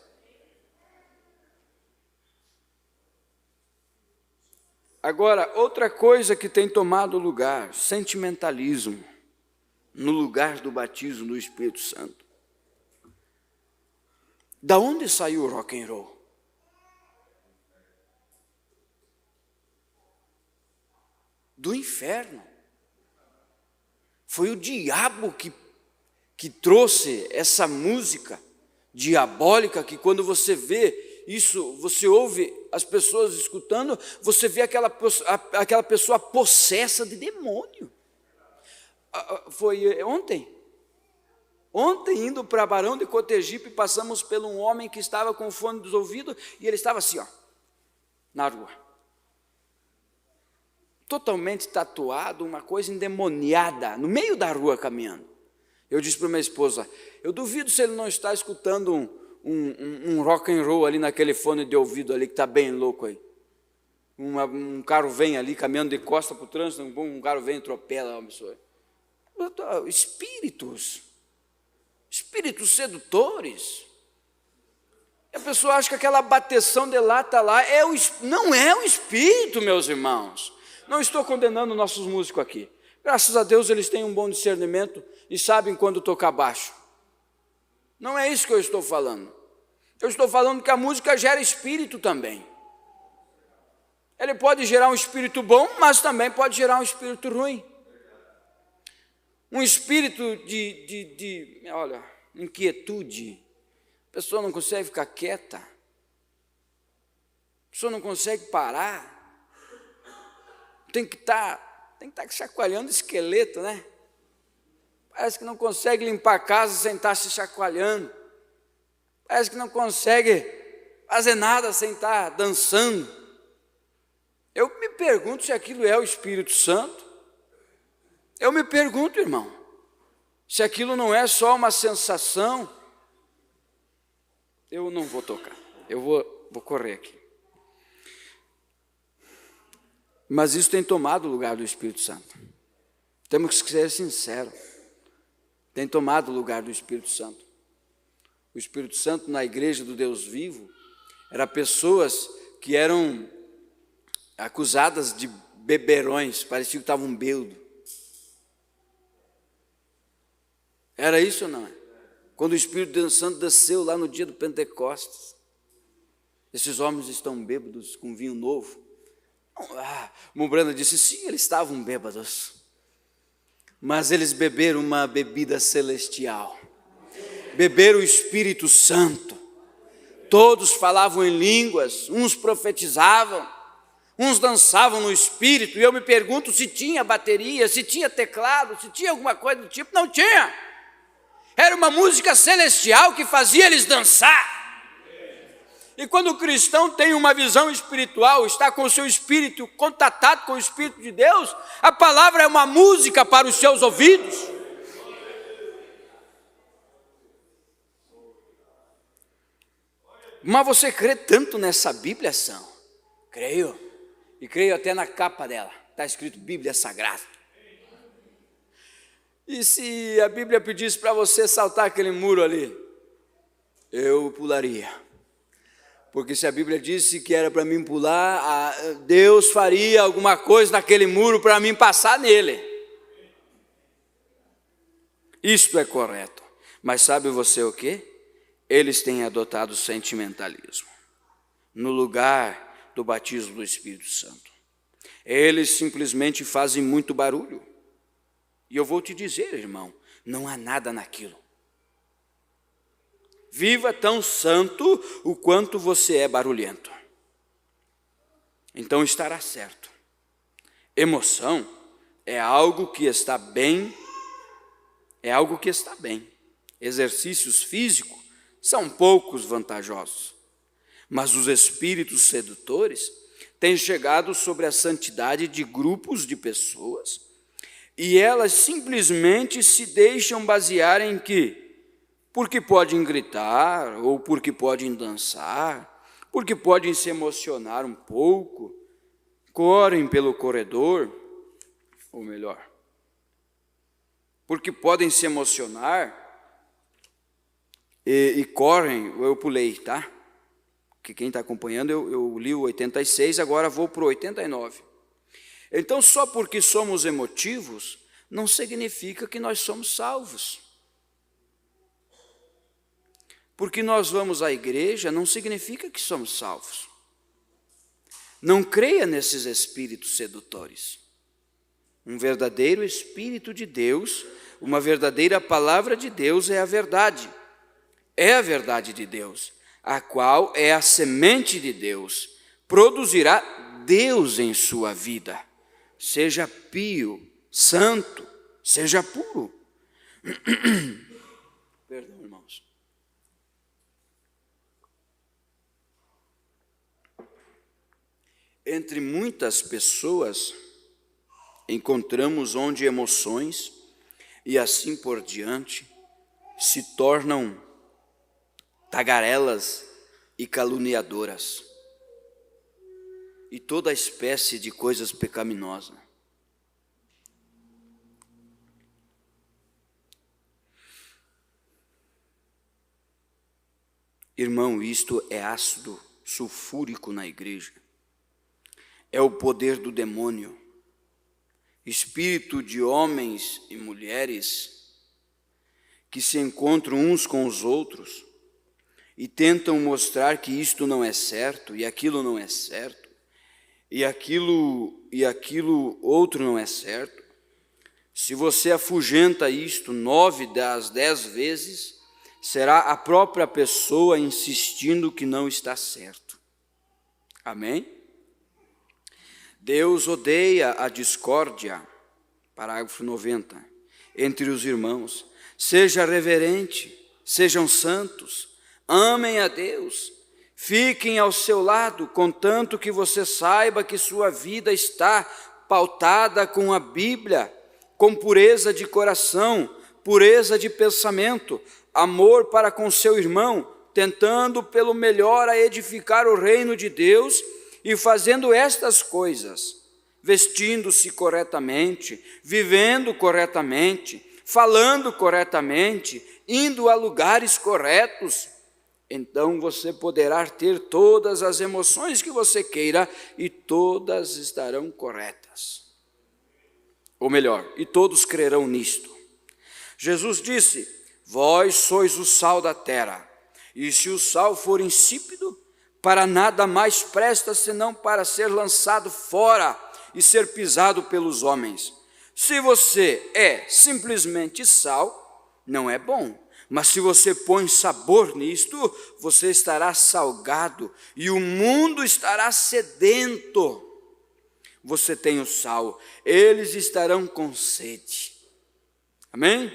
Agora, outra coisa que tem tomado lugar, sentimentalismo, no lugar do batismo do Espírito Santo. Da onde saiu o rock and roll? Do inferno. Foi o diabo que trouxe essa música diabólica, que quando você vê isso, você ouve as pessoas escutando, você vê aquela pessoa possessa de demônio. Foi ontem, indo para Barão de Cotegipe, passamos por um homem que estava com fone dos ouvidos, e ele estava assim, ó, na rua, totalmente tatuado, uma coisa endemoniada, no meio da rua caminhando. Eu disse para minha esposa, eu duvido se ele não está escutando um rock and roll ali naquele fone de ouvido ali, que está bem louco aí. Um carro vem ali, caminhando de costa para o trânsito, um carro vem e atropela a pessoa. Espíritos sedutores. E a pessoa acha que aquela bateção de lata lá não é o espírito, meus irmãos. Não estou condenando nossos músicos aqui. Graças a Deus eles têm um bom discernimento e sabem quando tocar baixo. Não é isso que eu estou falando. Eu estou falando que a música gera espírito também. Ele pode gerar um espírito bom, mas também pode gerar um espírito ruim. Um espírito de inquietude. A pessoa não consegue ficar quieta. A pessoa não consegue parar. Tem que estar chacoalhando o esqueleto, né? Parece que não consegue limpar a casa sem estar se chacoalhando. Parece que não consegue fazer nada sem estar dançando. Eu me pergunto se aquilo é o Espírito Santo. Eu me pergunto, irmão, se aquilo não é só uma sensação. Eu não vou tocar, eu vou correr aqui. Mas isso tem tomado o lugar do Espírito Santo. Temos que ser sinceros. Tem tomado o lugar do Espírito Santo. O Espírito Santo na igreja do Deus vivo era pessoas que eram acusadas de beberões, parecia que estavam bêbados. Era isso ou não é? Quando o Espírito Santo desceu lá no dia do Pentecostes, esses homens estão bêbados com vinho novo. Mumbrana disse, sim, eles estavam bêbados, mas eles beberam uma bebida celestial, beberam o Espírito Santo. Todos falavam em línguas, uns profetizavam, uns dançavam no Espírito, e eu me pergunto se tinha bateria, se tinha teclado, se tinha alguma coisa do tipo. Não tinha. Era uma música celestial que fazia eles dançar. E quando o cristão tem uma visão espiritual, está com o seu espírito contatado com o Espírito de Deus, a palavra é uma música para os seus ouvidos. Mas você crê tanto nessa Bíblia, São? Creio. E creio até na capa dela. Está escrito Bíblia Sagrada. E se a Bíblia pedisse para você saltar aquele muro ali? Eu pularia. Porque se a Bíblia disse que era para mim pular, Deus faria alguma coisa naquele muro para mim passar nele. Isto é correto. Mas sabe você o quê? Eles têm adotado o sentimentalismo no lugar do batismo do Espírito Santo. Eles simplesmente fazem muito barulho. E eu vou te dizer, irmão, não há nada naquilo. Viva tão santo o quanto você é barulhento. Então estará certo. Emoção é algo que está bem, Exercícios físicos são poucos vantajosos. Mas os espíritos sedutores têm chegado sobre a santidade de grupos de pessoas e elas simplesmente se deixam basear em que? Porque podem gritar, ou porque podem dançar, porque podem se emocionar um pouco, correm pelo corredor, ou melhor, porque podem se emocionar e correm. Eu pulei, tá? Que quem está acompanhando, eu li o 86, agora vou para o 89. Então, só porque somos emotivos, não significa que nós somos salvos. Porque nós vamos à igreja não significa que somos salvos. Não creia nesses espíritos sedutores. Um verdadeiro Espírito de Deus, uma verdadeira palavra de Deus é a verdade. É a verdade de Deus, a qual é a semente de Deus. Produzirá Deus em sua vida. Seja pio, santo, seja puro. Perdão, irmãos. Entre muitas pessoas, encontramos onde emoções e assim por diante se tornam tagarelas e caluniadoras e toda espécie de coisas pecaminosas. Irmão, isto é ácido sulfúrico na igreja. É o poder do demônio. Espírito de homens e mulheres que se encontram uns com os outros e tentam mostrar que isto não é certo e aquilo não é certo e aquilo outro não é certo. Se você afugenta isto 9 das 10 vezes, será a própria pessoa insistindo que não está certo. Amém? Deus odeia a discórdia, parágrafo 90, entre os irmãos. Seja reverente, sejam santos, amem a Deus, fiquem ao seu lado, contanto que você saiba que sua vida está pautada com a Bíblia, com pureza de coração, pureza de pensamento, amor para com seu irmão, tentando pelo melhor a edificar o reino de Deus e fazendo estas coisas, vestindo-se corretamente, vivendo corretamente, falando corretamente, indo a lugares corretos, então você poderá ter todas as emoções que você queira e todas estarão corretas. Ou melhor, e todos crerão nisto. Jesus disse: vós sois o sal da terra, e se o sal for insípido, para nada mais presta senão para ser lançado fora e ser pisado pelos homens. Se você é simplesmente sal, não é bom. Mas se você põe sabor nisto, você estará salgado e o mundo estará sedento. Você tem o sal, eles estarão com sede. Amém?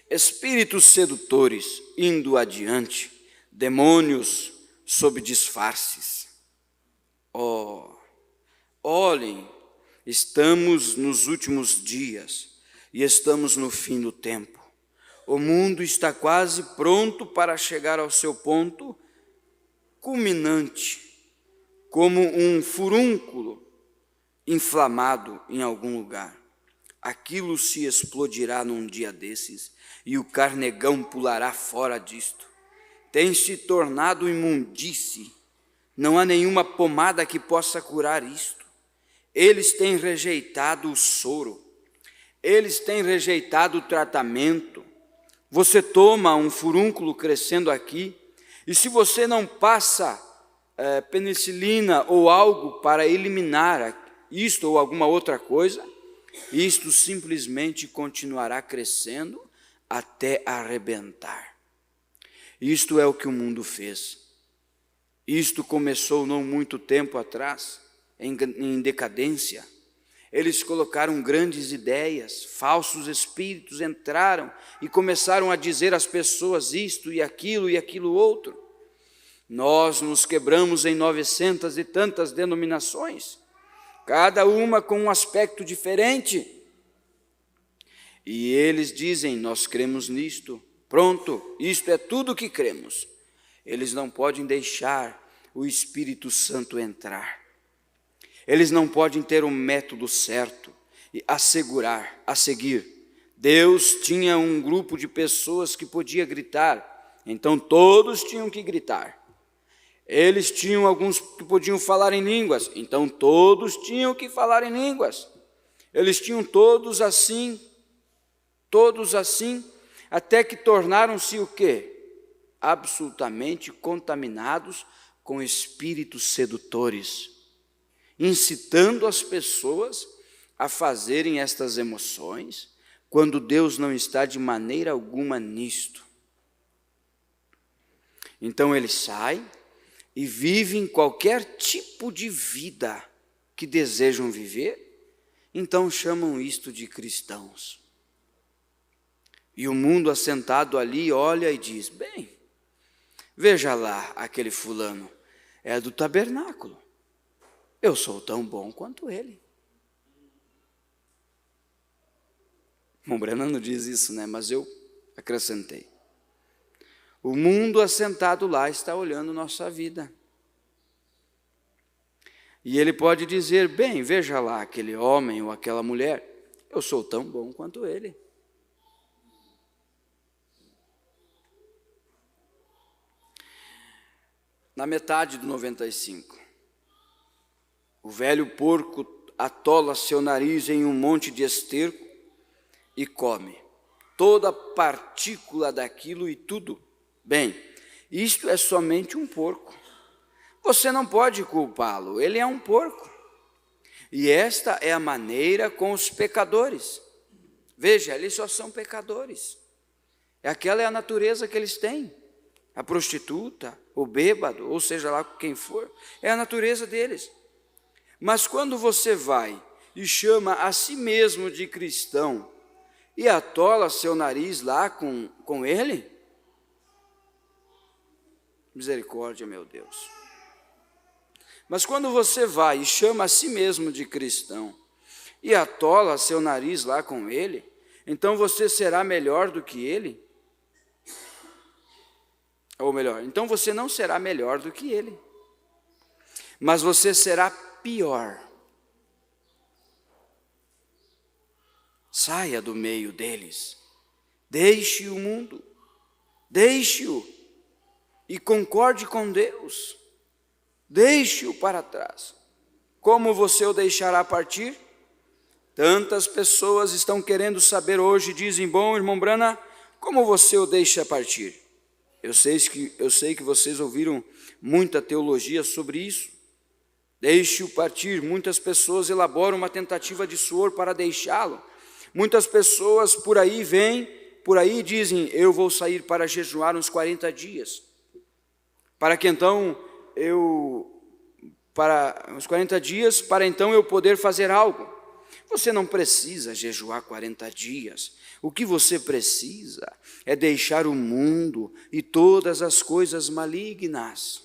Espíritos sedutores indo adiante, demônios sob disfarces. Olhem, estamos nos últimos dias e estamos no fim do tempo. O mundo está quase pronto para chegar ao seu ponto culminante, como um furúnculo inflamado em algum lugar. Aquilo se explodirá num dia desses e o carnegão pulará fora disto. Tem se tornado imundície, não há nenhuma pomada que possa curar isto. Eles têm rejeitado o soro, eles têm rejeitado o tratamento. Você toma um furúnculo crescendo aqui, e se você não passa penicilina ou algo para eliminar isto ou alguma outra coisa, isto simplesmente continuará crescendo até arrebentar. Isto é o que o mundo fez. Isto começou não muito tempo atrás, em decadência. Eles colocaram grandes ideias, falsos espíritos entraram e começaram a dizer às pessoas isto e aquilo outro. Nós nos quebramos em 900 e tantas denominações, cada uma com um aspecto diferente. E eles dizem: nós cremos nisto, pronto, isto é tudo o que cremos. Eles não podem deixar o Espírito Santo entrar. Eles não podem ter um método certo e a seguir. Deus tinha um grupo de pessoas que podia gritar, então todos tinham que gritar. Eles tinham alguns que podiam falar em línguas, então todos tinham que falar em línguas. Eles tinham todos assim, até que tornaram-se o quê? absolutamente contaminados com espíritos sedutores, incitando as pessoas a fazerem estas emoções, quando Deus não está de maneira alguma nisto. Então eles saem e vivem qualquer tipo de vida que desejam viver, então chamam isto de cristãos. E o mundo assentado ali olha e diz: bem, veja lá aquele fulano, é do tabernáculo, eu sou tão bom quanto ele. O Breno não diz isso, né? Mas eu acrescentei. O mundo assentado lá está olhando nossa vida. E ele pode dizer: bem, veja lá aquele homem ou aquela mulher, eu sou tão bom quanto ele. Na metade do 95, o velho porco atola seu nariz em um monte de esterco e come toda a partícula daquilo e tudo. Bem, isto é somente um porco. Você não pode culpá-lo, ele é um porco. E esta é a maneira com os pecadores. Veja, eles só são pecadores. Aquela é a natureza que eles têm. A prostituta, o bêbado, ou seja lá quem for, é a natureza deles. Mas quando você vai e chama a si mesmo de cristão e atola seu nariz lá com ele, misericórdia, meu Deus. Mas quando você vai e chama a si mesmo de cristão e atola seu nariz lá com ele, então você será melhor do que ele? Ou melhor, então você não será melhor do que ele, mas você será pior. Saia do meio deles, deixe o mundo, deixe-o e concorde com Deus, deixe-o para trás. Como você o deixará partir? Tantas pessoas estão querendo saber hoje, dizem: bom, irmão Brana, como você o deixa partir? Eu sei que vocês ouviram muita teologia sobre isso. Deixe-o partir. Muitas pessoas elaboram uma tentativa de suor para deixá-lo. Muitas pessoas por aí dizem: eu vou sair para jejuar uns 40 dias. Para que então para uns 40 dias, para então eu poder fazer algo. Você não precisa jejuar 40 dias. O que você precisa é deixar o mundo e todas as coisas malignas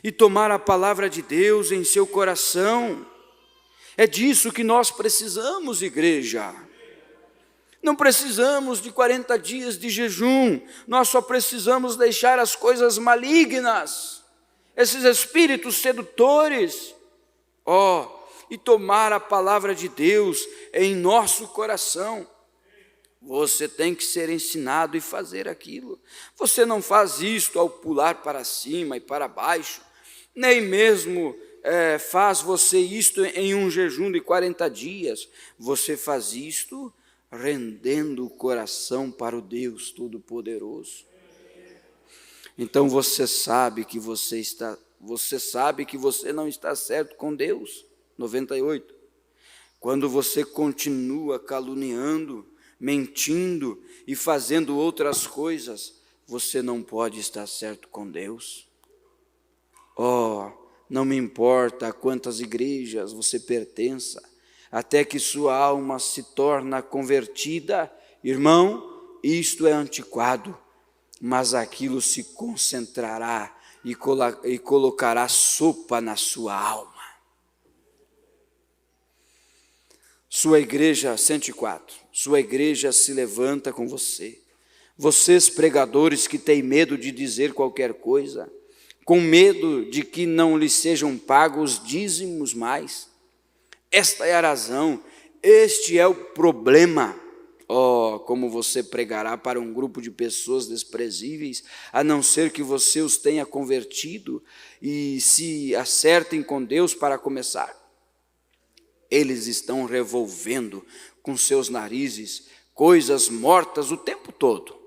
e tomar a palavra de Deus em seu coração. É disso que nós precisamos, igreja. Não precisamos de 40 dias de jejum, nós só precisamos deixar as coisas malignas, esses espíritos sedutores, e tomar a palavra de Deus em nosso coração. Você tem que ser ensinado e fazer aquilo. Você não faz isto ao pular para cima e para baixo, nem mesmo faz você isto em um jejum de 40 dias. Você faz isto rendendo o coração para o Deus Todo-Poderoso. Então você sabe que você não está certo com Deus. 98. Quando você continua caluniando, mentindo e fazendo outras coisas, você não pode estar certo com Deus. Não me importa a quantas igrejas você pertença, até que sua alma se torna convertida, irmão, isto é antiquado, mas aquilo se concentrará e colocará sopa na sua alma. Sua igreja, 104, sua igreja se levanta com você. Vocês pregadores que têm medo de dizer qualquer coisa, com medo de que não lhes sejam pagos dízimos mais. Esta é a razão, este é o problema. Como você pregará para um grupo de pessoas desprezíveis, a não ser que você os tenha convertido e se acertem com Deus para começar. Eles estão revolvendo com seus narizes coisas mortas o tempo todo.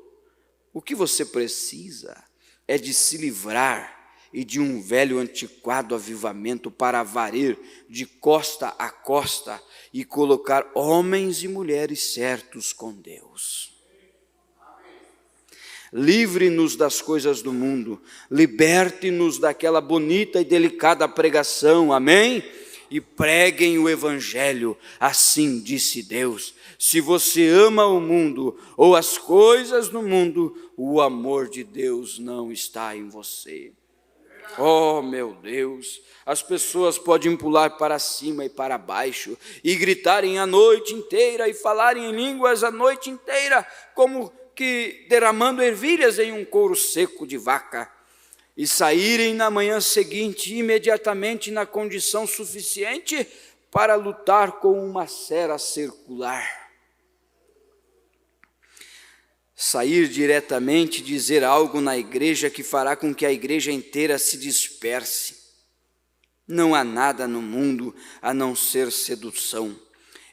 O que você precisa é de se livrar e de um velho antiquado avivamento para varrer de costa a costa e colocar homens e mulheres certos com Deus. Livre-nos das coisas do mundo, liberte-nos daquela bonita e delicada pregação, amém? E preguem o evangelho, assim disse Deus. Se você ama o mundo ou as coisas do mundo, o amor de Deus não está em você. Oh, meu Deus, as pessoas podem pular para cima e para baixo, e gritarem a noite inteira, e falarem em línguas a noite inteira, como que derramando ervilhas em um couro seco de vaca, e saírem na manhã seguinte imediatamente na condição suficiente para lutar com uma cera circular. Sair diretamente, dizer algo na igreja que fará com que a igreja inteira se disperse. Não há nada no mundo a não ser sedução,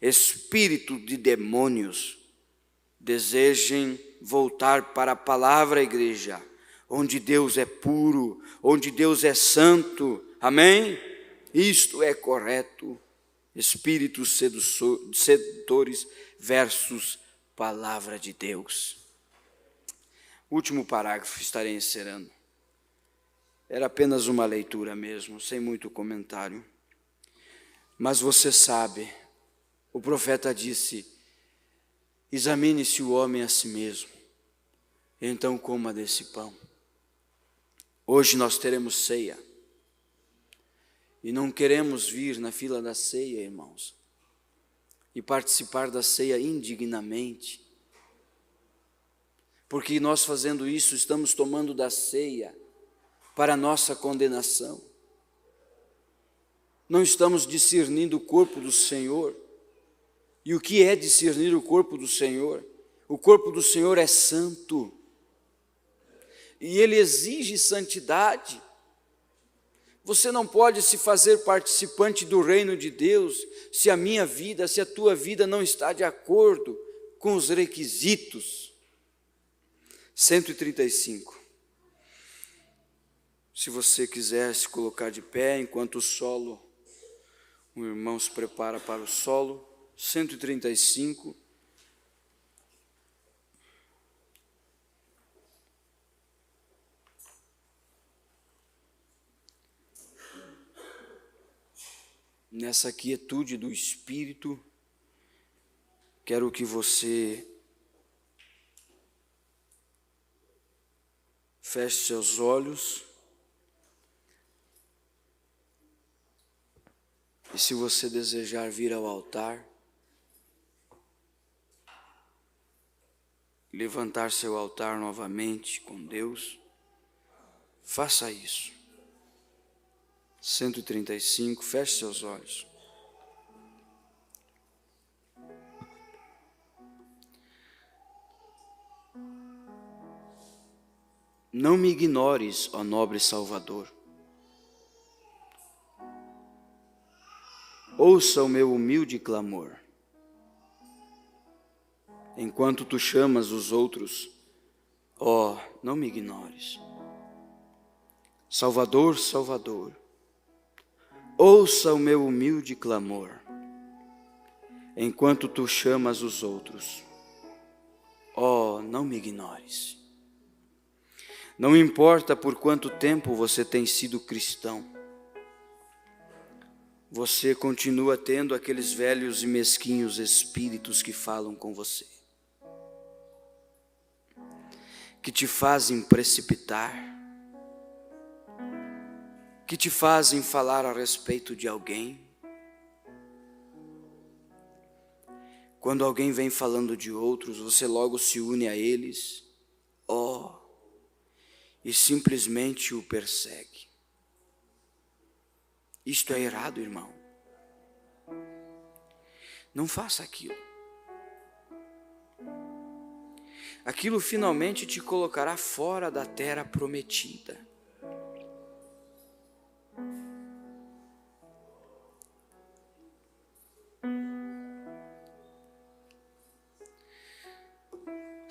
espírito de demônios. Desejem voltar para a palavra, igreja, onde Deus é puro, onde Deus é santo, amém? Isto é correto. Espíritos sedutores versus palavra de Deus. Último parágrafo, estarei encerrando. Era apenas uma leitura mesmo, sem muito comentário. Mas você sabe, o profeta disse: examine-se o homem a si mesmo, então coma desse pão. Hoje nós teremos ceia, e não queremos vir na fila da ceia, irmãos, e participar da ceia indignamente, porque nós fazendo isso estamos tomando da ceia para a nossa condenação. Não estamos discernindo o corpo do Senhor. E o que é discernir o corpo do Senhor? O corpo do Senhor é santo, e Ele exige santidade. Você não pode se fazer participante do reino de Deus se a minha vida, se a tua vida não está de acordo com os requisitos. 135. Se você quiser se colocar de pé enquanto o irmão se prepara para o solo. 135. Nessa quietude do Espírito, quero que você feche seus olhos. E se você desejar vir ao altar, levantar seu altar novamente com Deus, faça isso. 135, feche seus olhos. Não me ignores, ó nobre Salvador. Ouça o meu humilde clamor. Enquanto tu chamas os outros, ó, não me ignores. Salvador, Salvador, ouça o meu humilde clamor. Enquanto tu chamas os outros, ó, não me ignores. Não importa por quanto tempo você tem sido cristão, você continua tendo aqueles velhos e mesquinhos espíritos que falam com você, que te fazem precipitar, que te fazem falar a respeito de alguém. Quando alguém vem falando de outros, você logo se une a eles, e simplesmente o persegue. Isto é errado, irmão. Não faça aquilo. Aquilo finalmente te colocará fora da terra prometida.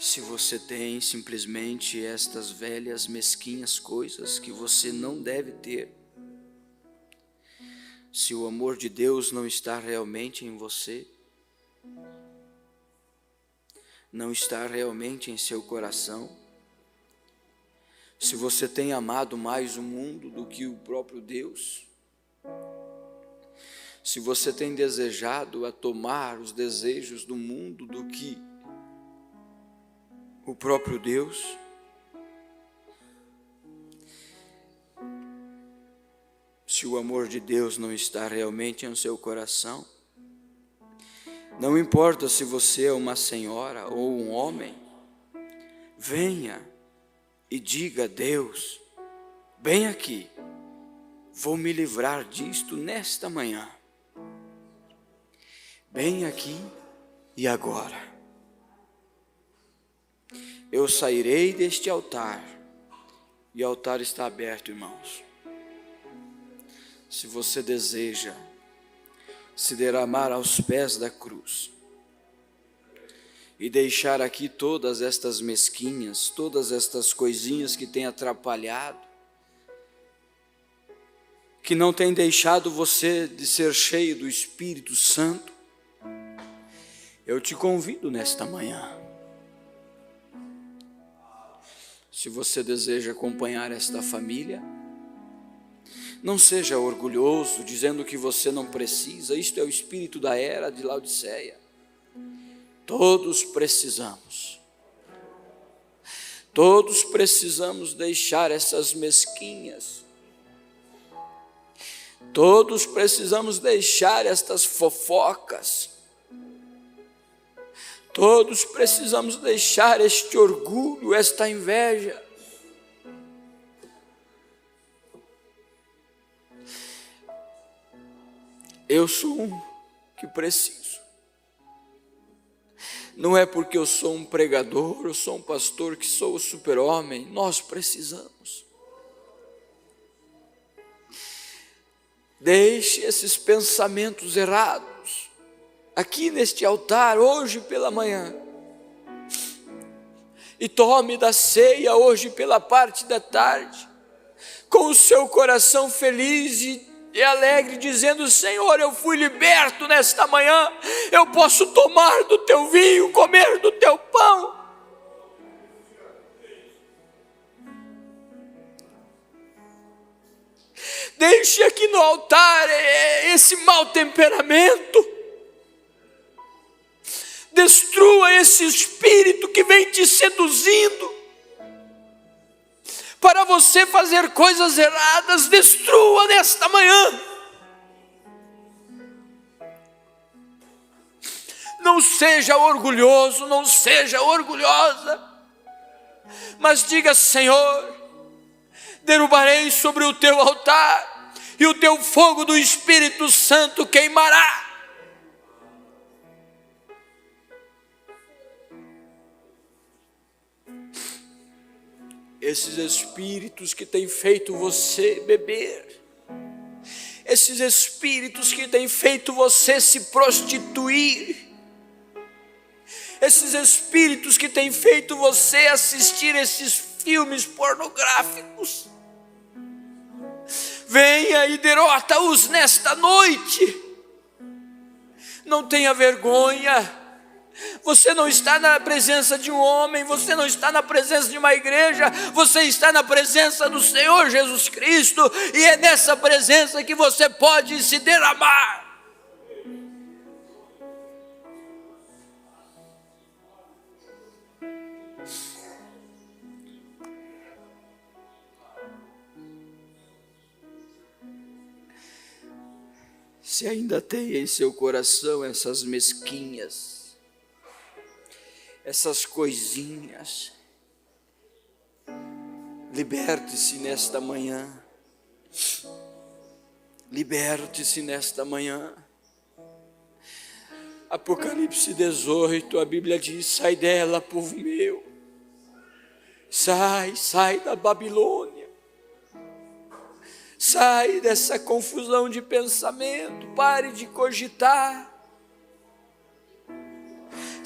Se você tem simplesmente estas velhas, mesquinhas coisas que você não deve ter, se o amor de Deus não está realmente em você, não está realmente em seu coração, se você tem amado mais o mundo do que o próprio Deus, se você tem desejado a tomar os desejos do mundo do que o próprio Deus, se o amor de Deus não está realmente em seu coração, não importa se você é uma senhora ou um homem, venha e diga a Deus: bem aqui, vou me livrar disto nesta manhã, bem aqui e agora. Eu sairei deste altar, e o altar está aberto, irmãos. Se você deseja se derramar aos pés da cruz e deixar aqui todas estas mesquinhas, todas estas coisinhas que têm atrapalhado, que não têm deixado você de ser cheio do Espírito Santo, eu te convido nesta manhã. Se você deseja acompanhar esta família, não seja orgulhoso, dizendo que você não precisa. Isto é o espírito da era de Laodiceia. Todos precisamos deixar essas mesquinhas, todos precisamos deixar estas fofocas, todos precisamos deixar este orgulho, esta inveja. Eu sou um que preciso. Não é porque eu sou um pregador, eu sou um pastor que sou o super-homem. Nós precisamos. Deixe esses pensamentos errados aqui neste altar hoje pela manhã. E tome da ceia hoje pela parte da tarde, com o seu coração feliz e alegre, dizendo: Senhor, eu fui liberto nesta manhã, eu posso tomar do teu vinho, comer do teu pão. Deixe aqui no altar esse mau temperamento, destrua esse espírito que vem te seduzindo para você fazer coisas erradas. Destrua nesta manhã. Não seja orgulhoso, não seja orgulhosa, mas diga: Senhor, derrubarei sobre o teu altar, e o teu fogo do Espírito Santo queimará. Esses espíritos que têm feito você beber, esses espíritos que têm feito você se prostituir, esses espíritos que têm feito você assistir esses filmes pornográficos, venha e derrota-os nesta noite. Não tenha vergonha. Você não está na presença de um homem, você não está na presença de uma igreja, você está na presença do Senhor Jesus Cristo, e é nessa presença que você pode se derramar. Se ainda tem em seu coração essas mesquinhas, essas coisinhas, liberte-se nesta manhã. Liberte-se nesta manhã. Apocalipse 18, a Bíblia diz: sai dela, povo meu. Sai da Babilônia. Sai dessa confusão de pensamento. Pare de cogitar.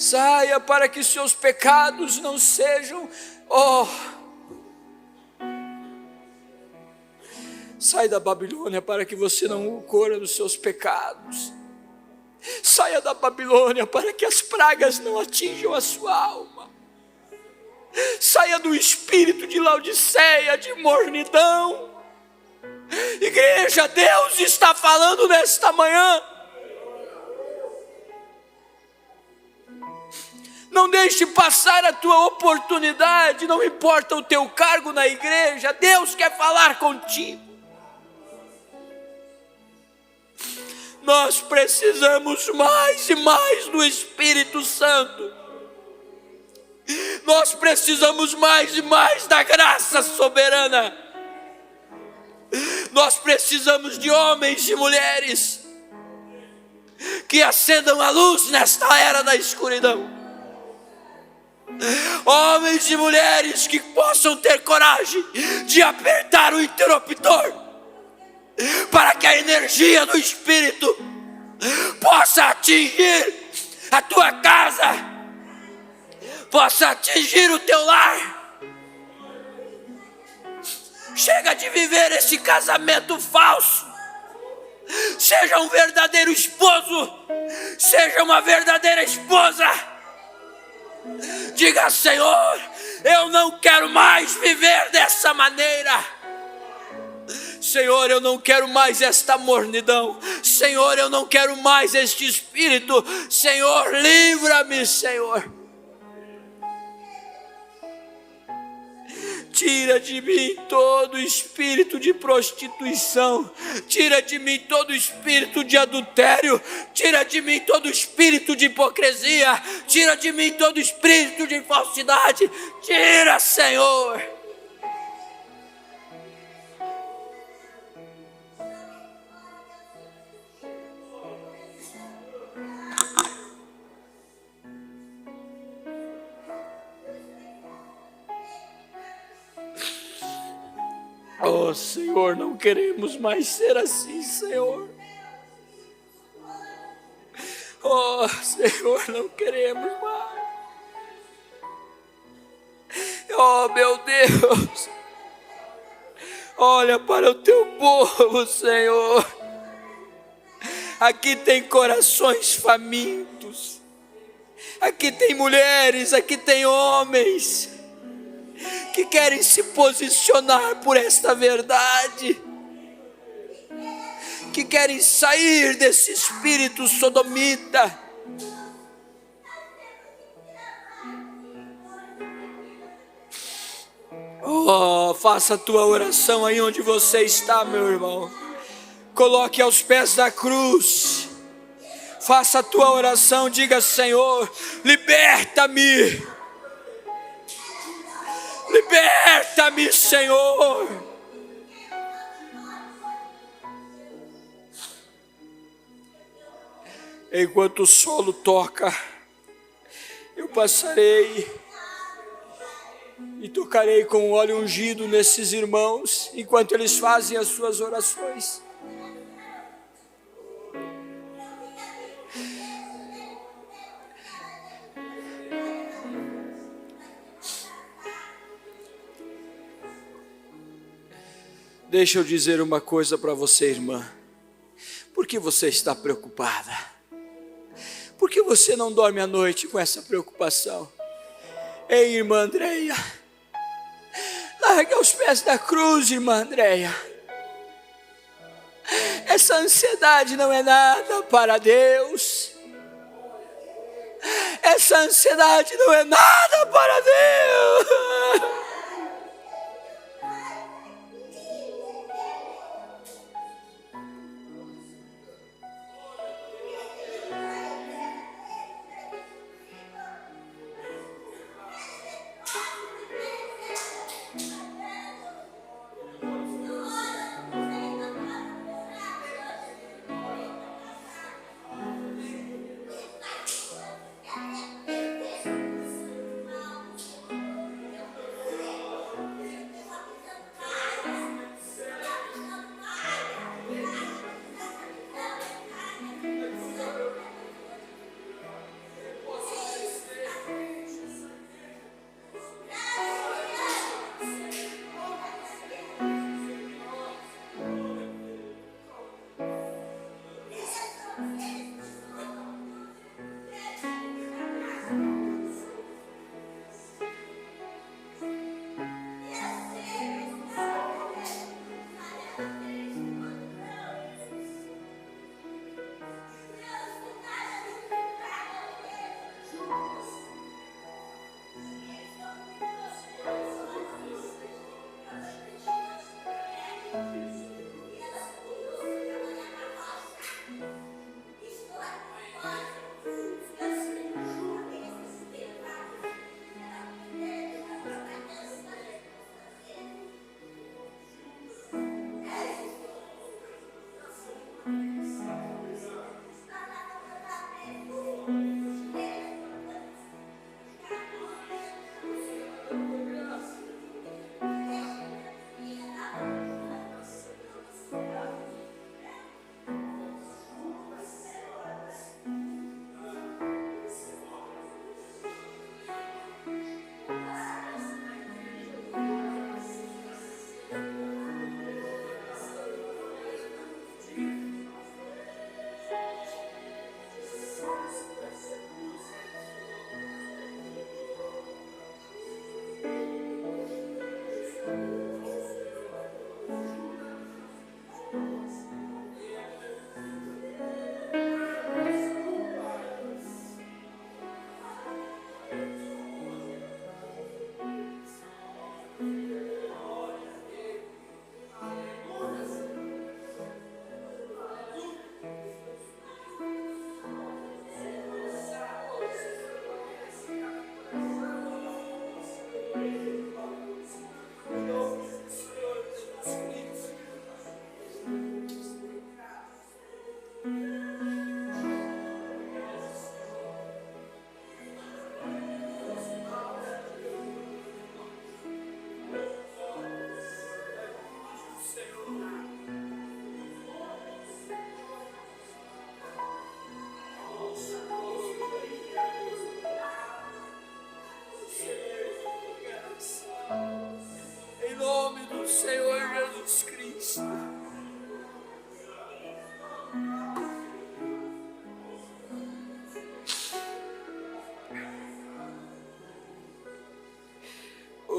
Saia para que seus pecados não sejam, sai da Babilônia para que você não corra dos seus pecados. Saia da Babilônia para que as pragas não atinjam a sua alma. Saia do espírito de Laodiceia, de mornidão. Igreja, Deus está falando nesta manhã. Não deixe passar a tua oportunidade, não importa o teu cargo na igreja, Deus quer falar contigo. Nós precisamos mais e mais do Espírito Santo. Nós precisamos mais e mais da graça soberana. Nós precisamos de homens e mulheres que acendam a luz nesta era da escuridão. Homens e mulheres que possam ter coragem de apertar o interruptor, para que a energia do Espírito possa atingir a tua casa, possa atingir o teu lar. Chega de viver esse casamento falso. Seja um verdadeiro esposo, seja uma verdadeira esposa. Diga: Senhor, eu não quero mais viver dessa maneira. Senhor, eu não quero mais esta mornidão. Senhor, eu não quero mais este espírito. Senhor, livra-me, Senhor. Tira de mim todo espírito de prostituição. Tira de mim todo espírito de adultério. Tira de mim todo espírito de hipocrisia. Tira de mim todo espírito de falsidade. Tira, Senhor. Oh, Senhor, não queremos mais ser assim, Senhor. Oh, Senhor, não queremos mais. Oh, meu Deus, olha para o teu povo, Senhor. Aqui tem corações famintos. Aqui tem mulheres, aqui tem homens que querem se posicionar por esta verdade, que querem sair desse espírito sodomita. Oh, faça a tua oração aí onde você está, meu irmão. Coloque aos pés da cruz. Faça a tua oração, diga: Senhor, liberta-me. Liberta-me, Senhor. Enquanto o solo toca, eu passarei e tocarei com óleo ungido nesses irmãos, enquanto eles fazem as suas orações. Deixa eu dizer uma coisa para você, irmã. Por que você está preocupada? Por que você não dorme à noite com essa preocupação? Ei, irmã Andréia, largue aos pés da cruz, irmã Andréia. Essa ansiedade não é nada para Deus. Essa ansiedade não é nada para Deus.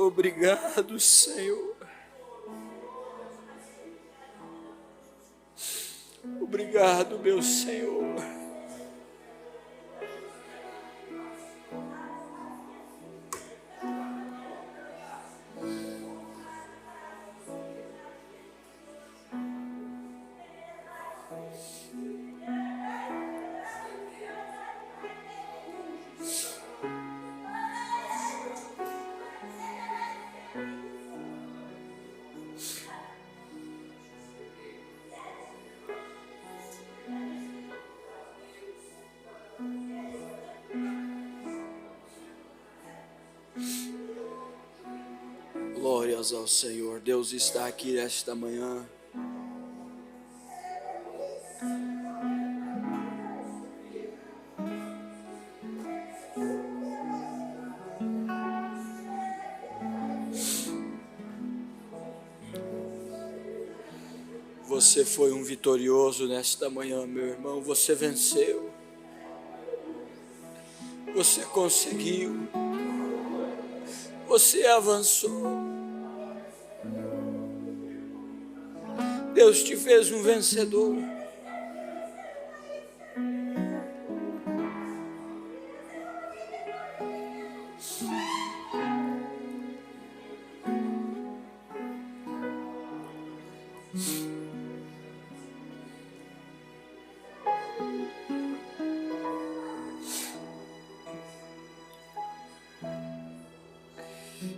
Obrigado, Senhor. Obrigado, meu Senhor. Glórias ao Senhor. Deus está aqui esta manhã. Você foi um vitorioso nesta manhã, meu irmão. Você venceu. Você conseguiu. Você avançou. Deus te fez um vencedor.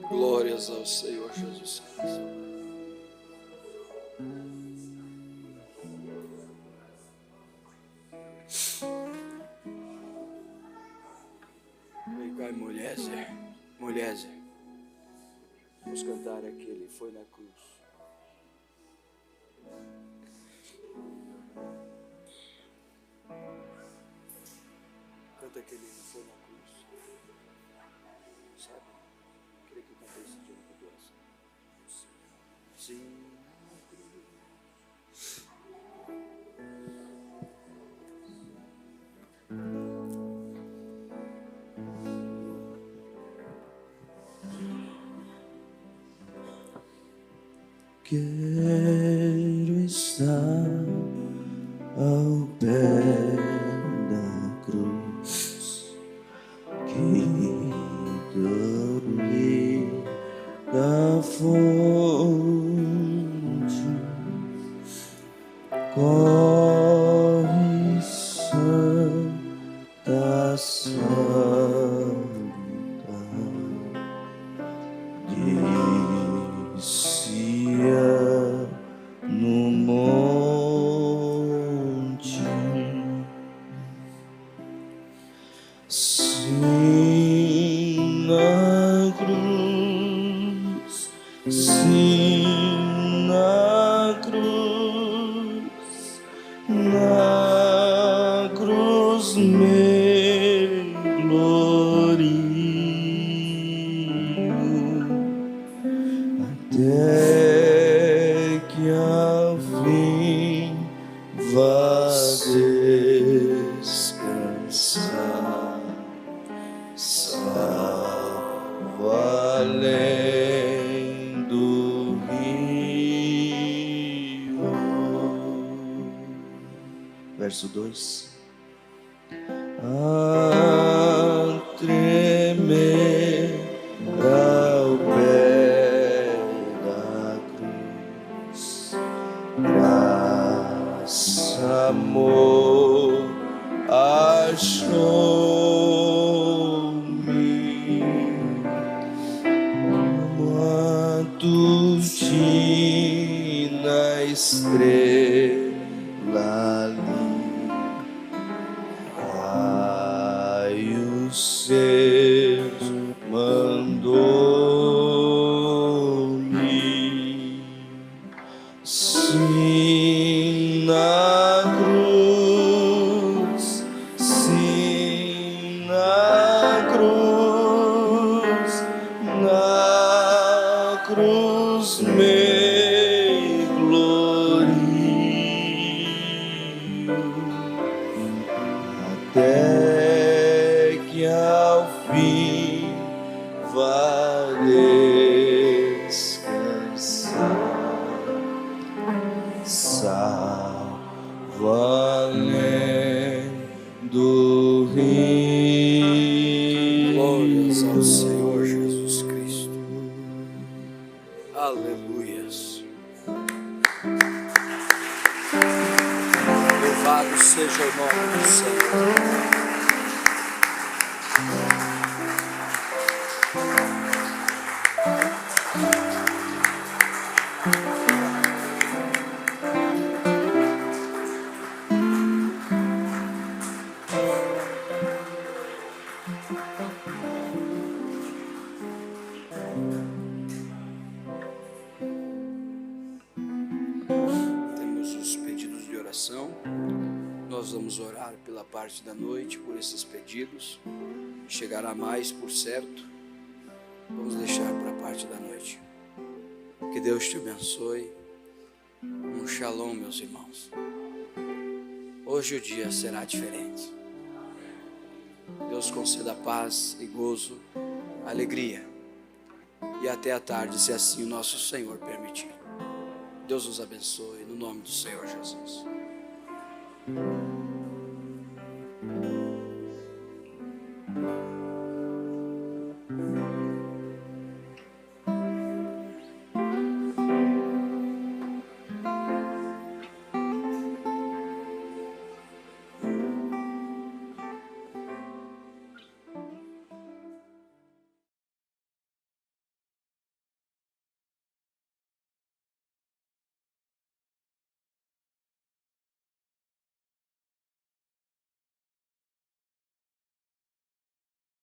Glórias ao Senhor Jesus Cristo. Vem cá, Mulher. Vamos cantar aquele Foi na Cruz. Canta aquele Foi na Cruz. Sabe? Queria que eu cantei esse dia no coração. Sim. Quero estar ao pé da cruz que dormi da fonte, corre santa santa no monte, sim na cruz, sim na cruz me glorio até que ao fim vá descansar, salvo além do rio. Verso 2. A tremer ao pé da cruz, graça, amor achou-me, matutina estrela ali, raios seus mandou-me, sim na cruz, sim na cruz me glorio até que ao fim vá descansar. Aleluias. Louvado seja o nome do Senhor. Temos os pedidos de oração. Nós vamos orar pela parte da noite, por esses pedidos. Chegará mais, por certo. Vamos deixar para a parte da noite. Que Deus te abençoe. Um shalom, meus irmãos. Hoje o dia será diferente. Deus conceda paz e gozo, alegria. E até a tarde, se assim o nosso Senhor permitir. Deus nos abençoe, no nome do Senhor Jesus.